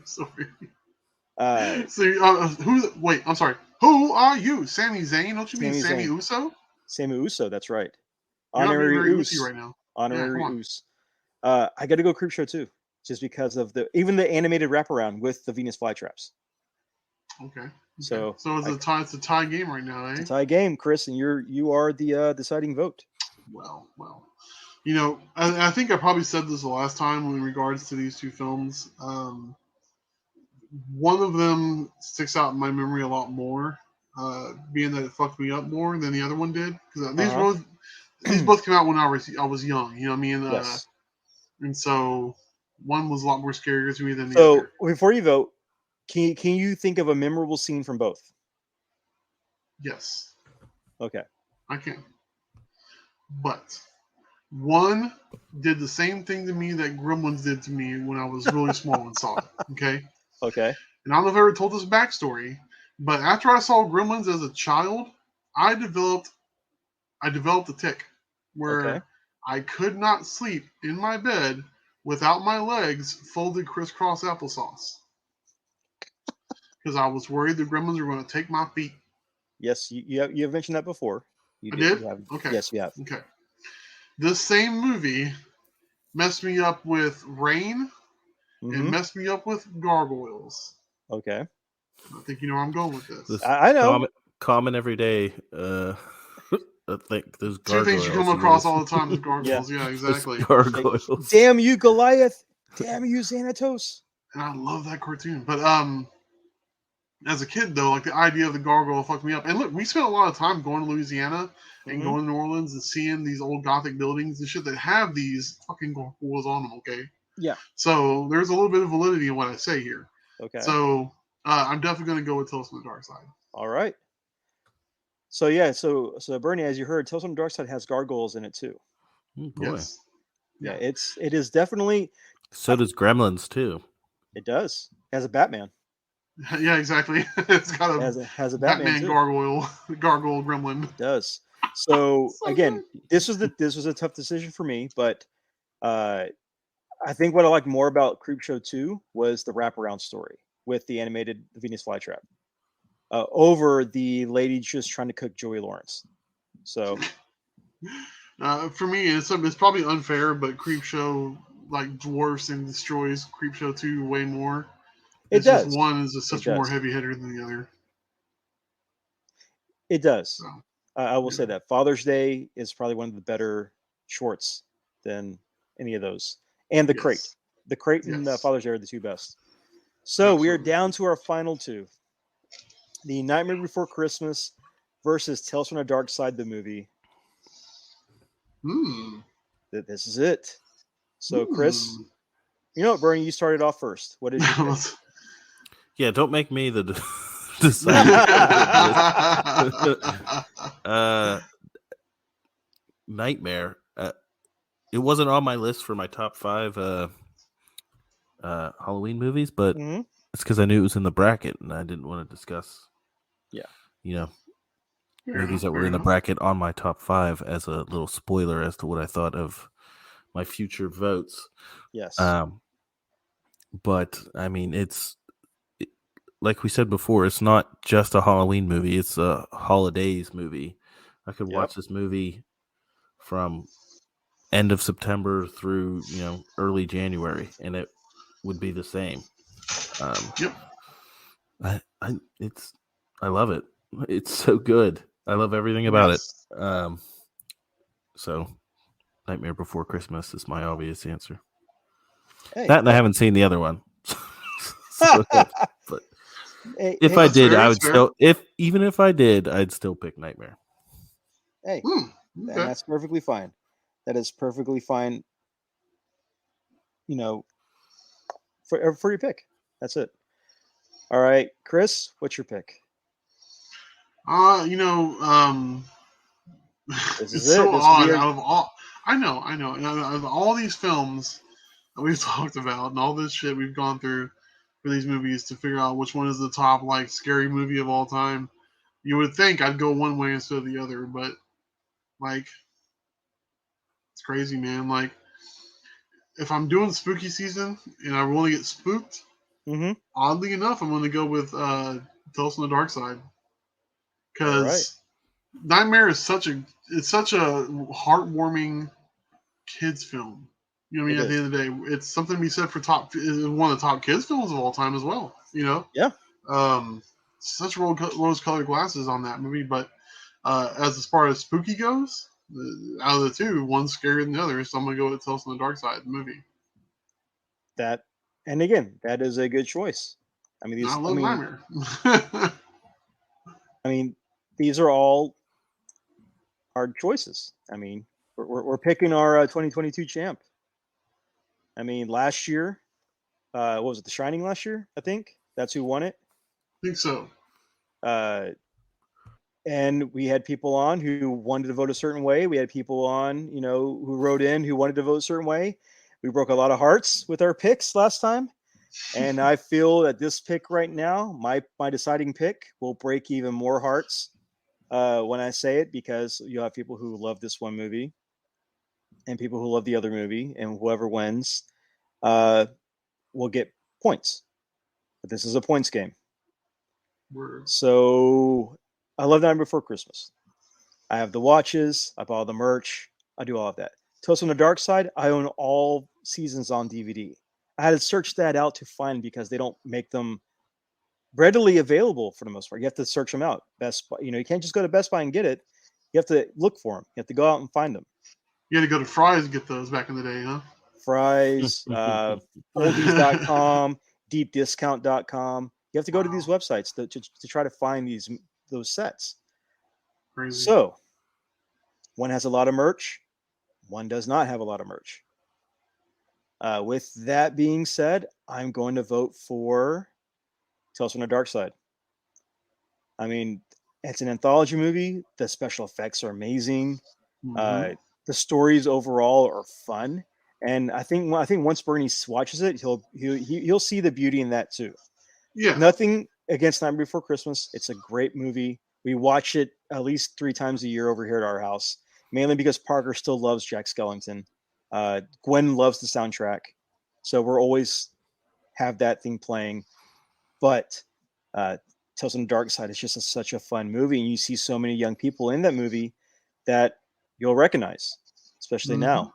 Sorry. Wait, I'm sorry. Who are you, Sami Zayn? Don't you mean Sami Uso? Sami Uso, that's right. You're not being Honorary very Us Uso right now. Honorary Yeah, come on. Us. I got to go Creepshow too, just because of even the animated wraparound with the Venus flytraps. Okay. So it's a tie game right now, eh? It's a tie game, Chris, and you are the deciding vote. Well. You know, I think I probably said this the last time in regards to these two films. One of them sticks out in my memory a lot more, being that it fucked me up more than the other one did. Because these both came out when I was young. You know what I mean? Yes. And so one was a lot more scarier to me than the other. So before you vote, can you think of a memorable scene from both? Yes. Okay. I can. But one did the same thing to me that Gremlins did to me when I was really small and saw it. Okay. Okay. And I don't know if I ever told this backstory, but after I saw Gremlins as a child, I developed a tic where I could not sleep in my bed without my legs folded crisscross applesauce because I was worried the Gremlins were going to take my feet. Yes, you have mentioned that before. I did? Okay. Yes, you have. Okay. This same movie messed me up with rain and messed me up with gargoyles. Okay. I think you know where I'm going with this. I know. Common everyday. I think there's two things you come across all the time is gargoyles. Yeah, exactly. Gargoyles. Damn you, Goliath! Damn you, Xanatos! And I love that cartoon. But as a kid though, like the idea of the gargoyle fucked me up. And look, we spent a lot of time going to Louisiana and going to New Orleans and seeing these old Gothic buildings and shit that have these fucking gargoyles on them. Okay. Yeah. So there's a little bit of validity in what I say here. Okay. So I'm definitely going to go with Tales from the Dark Side. All right. So yeah, so Bernie, as you heard, Tales from the Dark Side has gargoyles in it too. Oh, boy. Yes. Yeah, it is definitely. So does Gremlins too. It does. It has a Batman. Yeah, exactly. It's got a has a Batman gargoyle gremlin. It does. So again, this was a tough decision for me, but I think what I liked more about Creepshow 2 was the wraparound story with the animated Venus flytrap over the lady just trying to cook Joey Lawrence. So for me, it's probably unfair, but Creepshow like dwarfs and destroys Creepshow 2 way more. It does. Just one is such more heavy hitter than the other. It does. So, I will say that Father's Day is probably one of the better shorts than any of those. And the Crate. The Crate and Father's Day are the two best. So we are down to our final two. The Nightmare Before Christmas versus Tales from the Dark Side, the movie. This is it. So Chris, you know what, Bernie, you started off first. What is your pick? Yeah, don't make me the decider. Nightmare. It wasn't on my list for my top 5 Halloween movies, but it's because I knew it was in the bracket and I didn't want to discuss. Yeah, movies that were in the bracket on my top 5 as a little spoiler as to what I thought of my future votes. Yes. But I mean, like we said before, it's not just a Halloween movie; it's a holidays movie. I could watch this movie from end of September through early January, and it would be the same. I love it. It's so good. I love everything about it. So, Nightmare Before Christmas is my obvious answer. Hey, and I haven't seen the other one. But if I did, I would still. Even if I did, I'd still pick Nightmare. Hey, that's perfectly fine. That is perfectly fine. For your pick. That's it. All right, Chris, what's your pick? This is so odd. I know. And out of all these films that we've talked about and all this shit we've gone through, for these movies to figure out which one is the top like scary movie of all time. You would think I'd go one way instead of the other, but like it's crazy, man. Like if I'm doing spooky season and I want to get spooked, oddly enough, I'm going to go with Tales from the Dark Side because Nightmare is such a heartwarming kids film. You know what I mean? At the end of the day, it's something to be said for one of the top kids films of all time as well. You know? Yeah. Such rose-colored glasses on that movie, but as far as spooky goes, out of the two, one's scarier than the other, so I'm gonna go with Tales from the Dark Side, the movie. That, and again, that is a good choice. I mean, I love Nightmare. I mean, these are all hard choices. I mean, we're picking our 2022 champ. I mean, last year, what was it? The Shining last year, I think. That's who won it. I think so. And we had people on who wanted to vote a certain way. We had people on, who wrote in who wanted to vote a certain way. We broke a lot of hearts with our picks last time. And I feel that this pick right now, my deciding pick, will break even more hearts when I say it, because you have people who love this one movie and people who love the other movie, and whoever wins will get points. But this is a points game. Word. So I love Nightmare Before Christmas. I have the watches. I buy all the merch. I do all of that. Tales from the Dark Side, I own all seasons on DVD. I had to search that out to find, because they don't make them readily available for the most part. You have to search them out. Best Buy, you can't just go to Best Buy and get it. You have to look for them. You have to go out and find them. You had to go to Fry's to get those back in the day, huh? Fry's, oldies.com, deepdiscount.com. You have to go to these websites to try to find those sets. Crazy. So one has a lot of merch. One does not have a lot of merch. With that being said, I'm going to vote for Tales from the Dark Side. I mean, it's an anthology movie. The special effects are amazing. The stories overall are fun, and I think once Bernie watches it, he'll see the beauty in that too. Yeah. Nothing against Nightmare Before Christmas. It's a great movie. We watch it at least 3 times a year over here at our house, mainly because Parker still loves Jack Skellington. Gwen loves the soundtrack, so we're always have that thing playing. But Tales from the Dark Side is just such a fun movie, and you see so many young people in that movie that you'll recognize, especially now.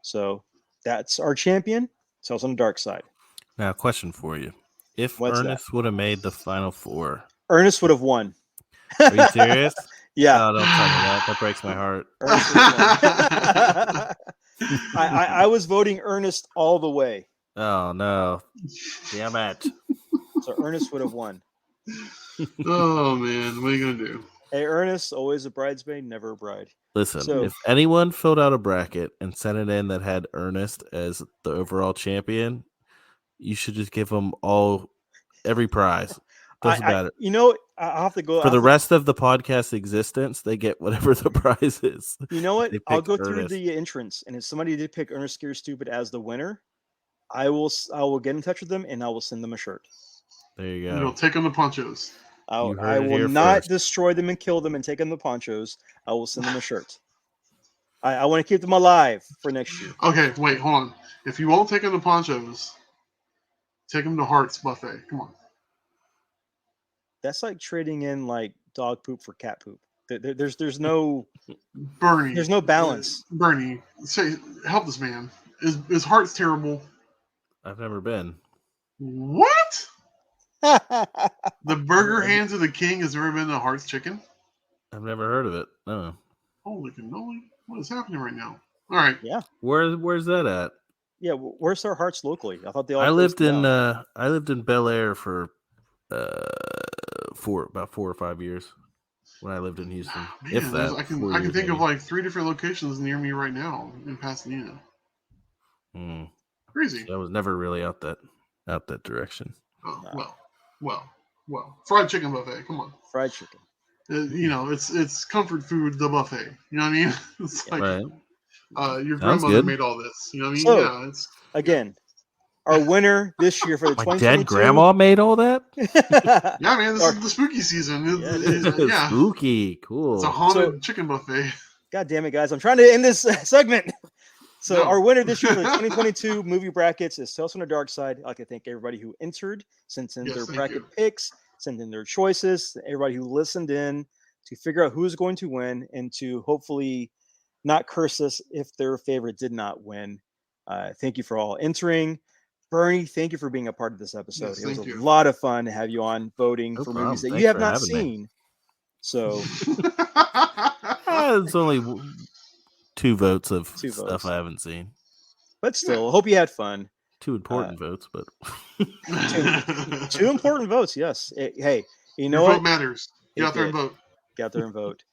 So that's our champion, Tales from the Dark Side. Now, question for you: if Ernest would have made the Final Four, Ernest would have won. Are you serious? Yeah. Oh, don't tell me that. That breaks my heart. I was voting Ernest all the way. Oh, no. Damn it. So Ernest would have won. Oh, man. What are you going to do? Hey, Ernest, always a bridesmaid, never a bride. Listen, if anyone filled out a bracket and sent it in that had Ernest as the overall champion, you should just give them every prize. Doesn't matter. I'll have to go for the rest of the podcast existence. They get whatever the prize is. You know what? I'll go through the entrance, and if somebody did pick Ernest Scared Stupid as the winner, I will get in touch with them and I will send them a shirt. There you go. You'll take them the ponchos. I will not destroy them and kill them and take them the ponchos. I will send them a shirt. I want to keep them alive for next year. Okay, wait, hold on. If you won't take them to ponchos, take them to Hart's Buffet. Come on. That's like trading in like dog poop for cat poop. There's no Bernie. There's no balance. Bernie, help this man. Is Hart's terrible? I've never been. What? The Burger Hands of the King has never been to Hart's Chicken? I've never heard of it. No. Holy cannoli. What is happening right now? All right. Yeah. Where's that at? Yeah, where's their Hearts locally? I thought they all I lived in Bel Air for about 4 or 5 years when I lived in Houston. Man, if that, I can think of like 3 different locations near me right now in Pasadena. Crazy. So I was never really out that direction. Oh, well. Fried chicken buffet. Come on. Fried chicken. It's comfort food. The buffet. You know what I mean? It's like right. Your grandmother made all this. You know what I mean? So, again, our winner this year for the My 2022. dead grandma made all that? Yeah, man, this is the spooky season. Yeah. Spooky. Cool. It's a haunted chicken buffet. God damn it, guys. I'm trying to end this segment. So No. our winner this year for the 2022 movie brackets is Tales from the Dark Side. I'd like to thank everybody who entered, sent in Yes, their thank bracket you. picks, sent in their choices, everybody who listened in to figure out who's going to win and to hopefully not curse us if their favorite did not win. Thank you for all entering. Bernie, thank you for being a part of this episode. Yes, it was thank a you. lot of fun to have you on voting No for problem. movies that Thanks you have for not having me. seen. So It's only 2 votes of 2 stuff votes. I haven't seen. But still, hope you had fun. 2 important votes, but 2 important votes, yes. Hey, you know Your what? vote matters. Get It out there and did. vote. Get out there and vote.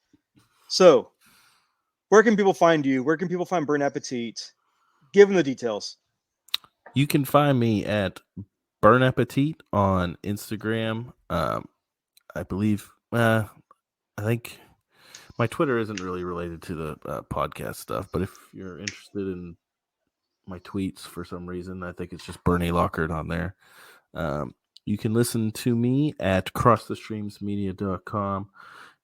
So, where can people find you? Where can people find Bernapitite? Give them the details. you can find me at Bernapitite on Instagram. I believe, I think my Twitter isn't really related to the podcast stuff, but if you're interested in my tweets for some reason, I think it's just Bernie Lockhart on there. You can listen to me at crossthestreamsmedia.com,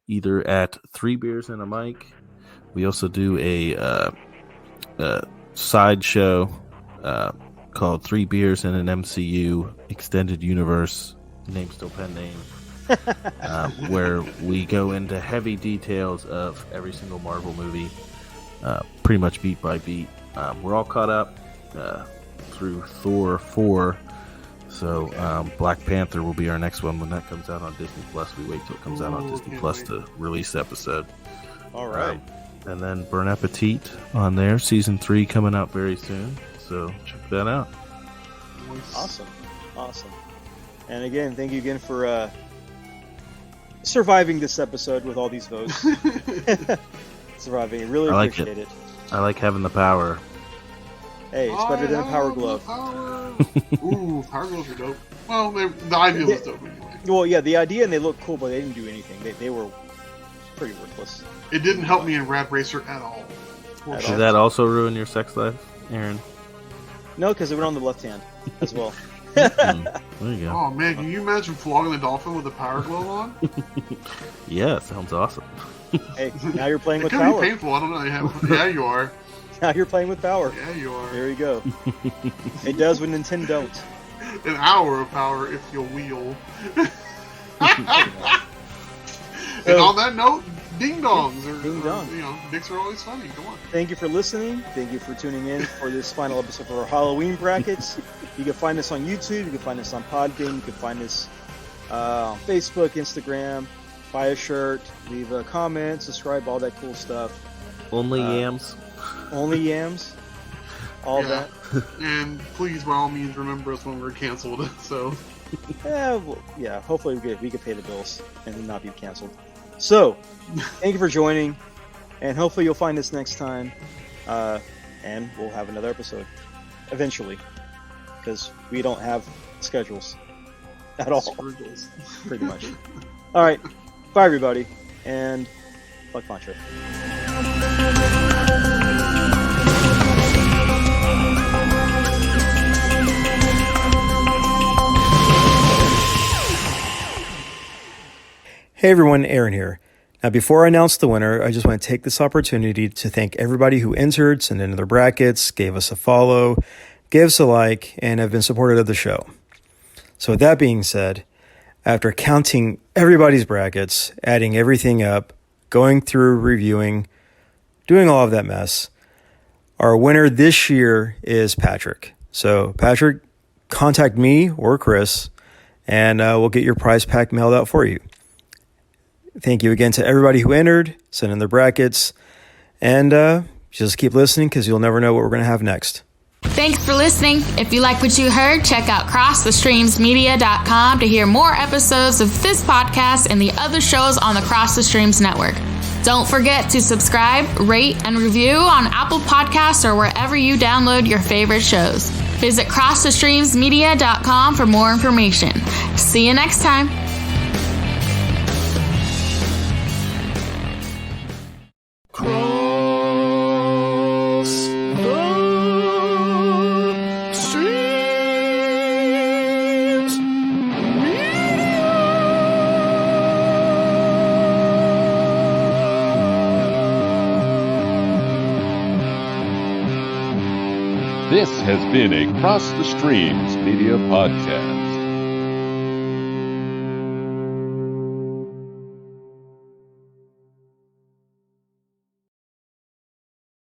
either at 3 Beers and a Mic. We also do a side show called 3 Beers and an MCU Extended Universe, name still pen name, where we go into heavy details of every single Marvel movie, pretty much beat by beat. We're all caught up through Thor 4, so Black Panther will be our next one when that comes out on Disney Plus. We wait till it comes out on Disney Plus to release the episode. All right. And then Bernapitite on there, season 3 coming out very soon. So check that out. Awesome. And again, thank you again for surviving this episode with all these votes. Surviving. Really appreciate it. I like having the power. Hey, it's better than a power glove. Ooh, power gloves are dope. Well, the idea was dope anyway. Well, yeah, the idea and they look cool, but they didn't do anything. They were pretty worthless. It didn't help me in Rad Racer at all. Did that also ruin your sex life, Aaron? No, because it went on the left hand as well. There you go. Oh man, can you imagine flogging a dolphin with a power glove on? Yeah, sounds awesome. Hey, now you're playing It with could power. be painful. I don't know. Yeah, you are. Now you're playing with power. Yeah, you are. There you go. It does when Nintendo don't. An hour of power if you wheel. And on that note, ding dongs. Ding dong. Dicks are always funny. Come on. Thank you for listening. Thank you for tuning in for this final episode for our Halloween brackets. You can find us on YouTube. You can find us on Podbean. You can find us on Facebook, Instagram. Buy a shirt, leave a comment, subscribe, all that cool stuff. Only yams. Only yams. All that. And please, by all means, remember us when we're canceled. So. Yeah. Hopefully we can pay the bills and not be canceled. So, thank you for joining, and hopefully you'll find us next time, and we'll have another episode eventually, because we don't have schedules at all, pretty much. All right, bye everybody, and fuck Pancho. Hey everyone, Aaron here. Now before I announce the winner, I just want to take this opportunity to thank everybody who entered, sent in their brackets, gave us a follow, gave us a like, and have been supportive of the show. So with that being said, after counting everybody's brackets, adding everything up, going through, reviewing, doing all of that mess, our winner this year is Patrick. So Patrick, contact me or Chris, and we'll get your prize pack mailed out for you. Thank you again to everybody who entered, sent in their brackets, and just keep listening because you'll never know what we're going to have next. Thanks for listening. If you like what you heard, check out crossthestreamsmedia.com to hear more episodes of this podcast and the other shows on the Cross the Streams network. Don't forget to subscribe, rate, and review on Apple Podcasts or wherever you download your favorite shows. Visit crossthestreamsmedia.com for more information. See you next time. Cross. Stream. This has been a Cross the Streams Media Podcast.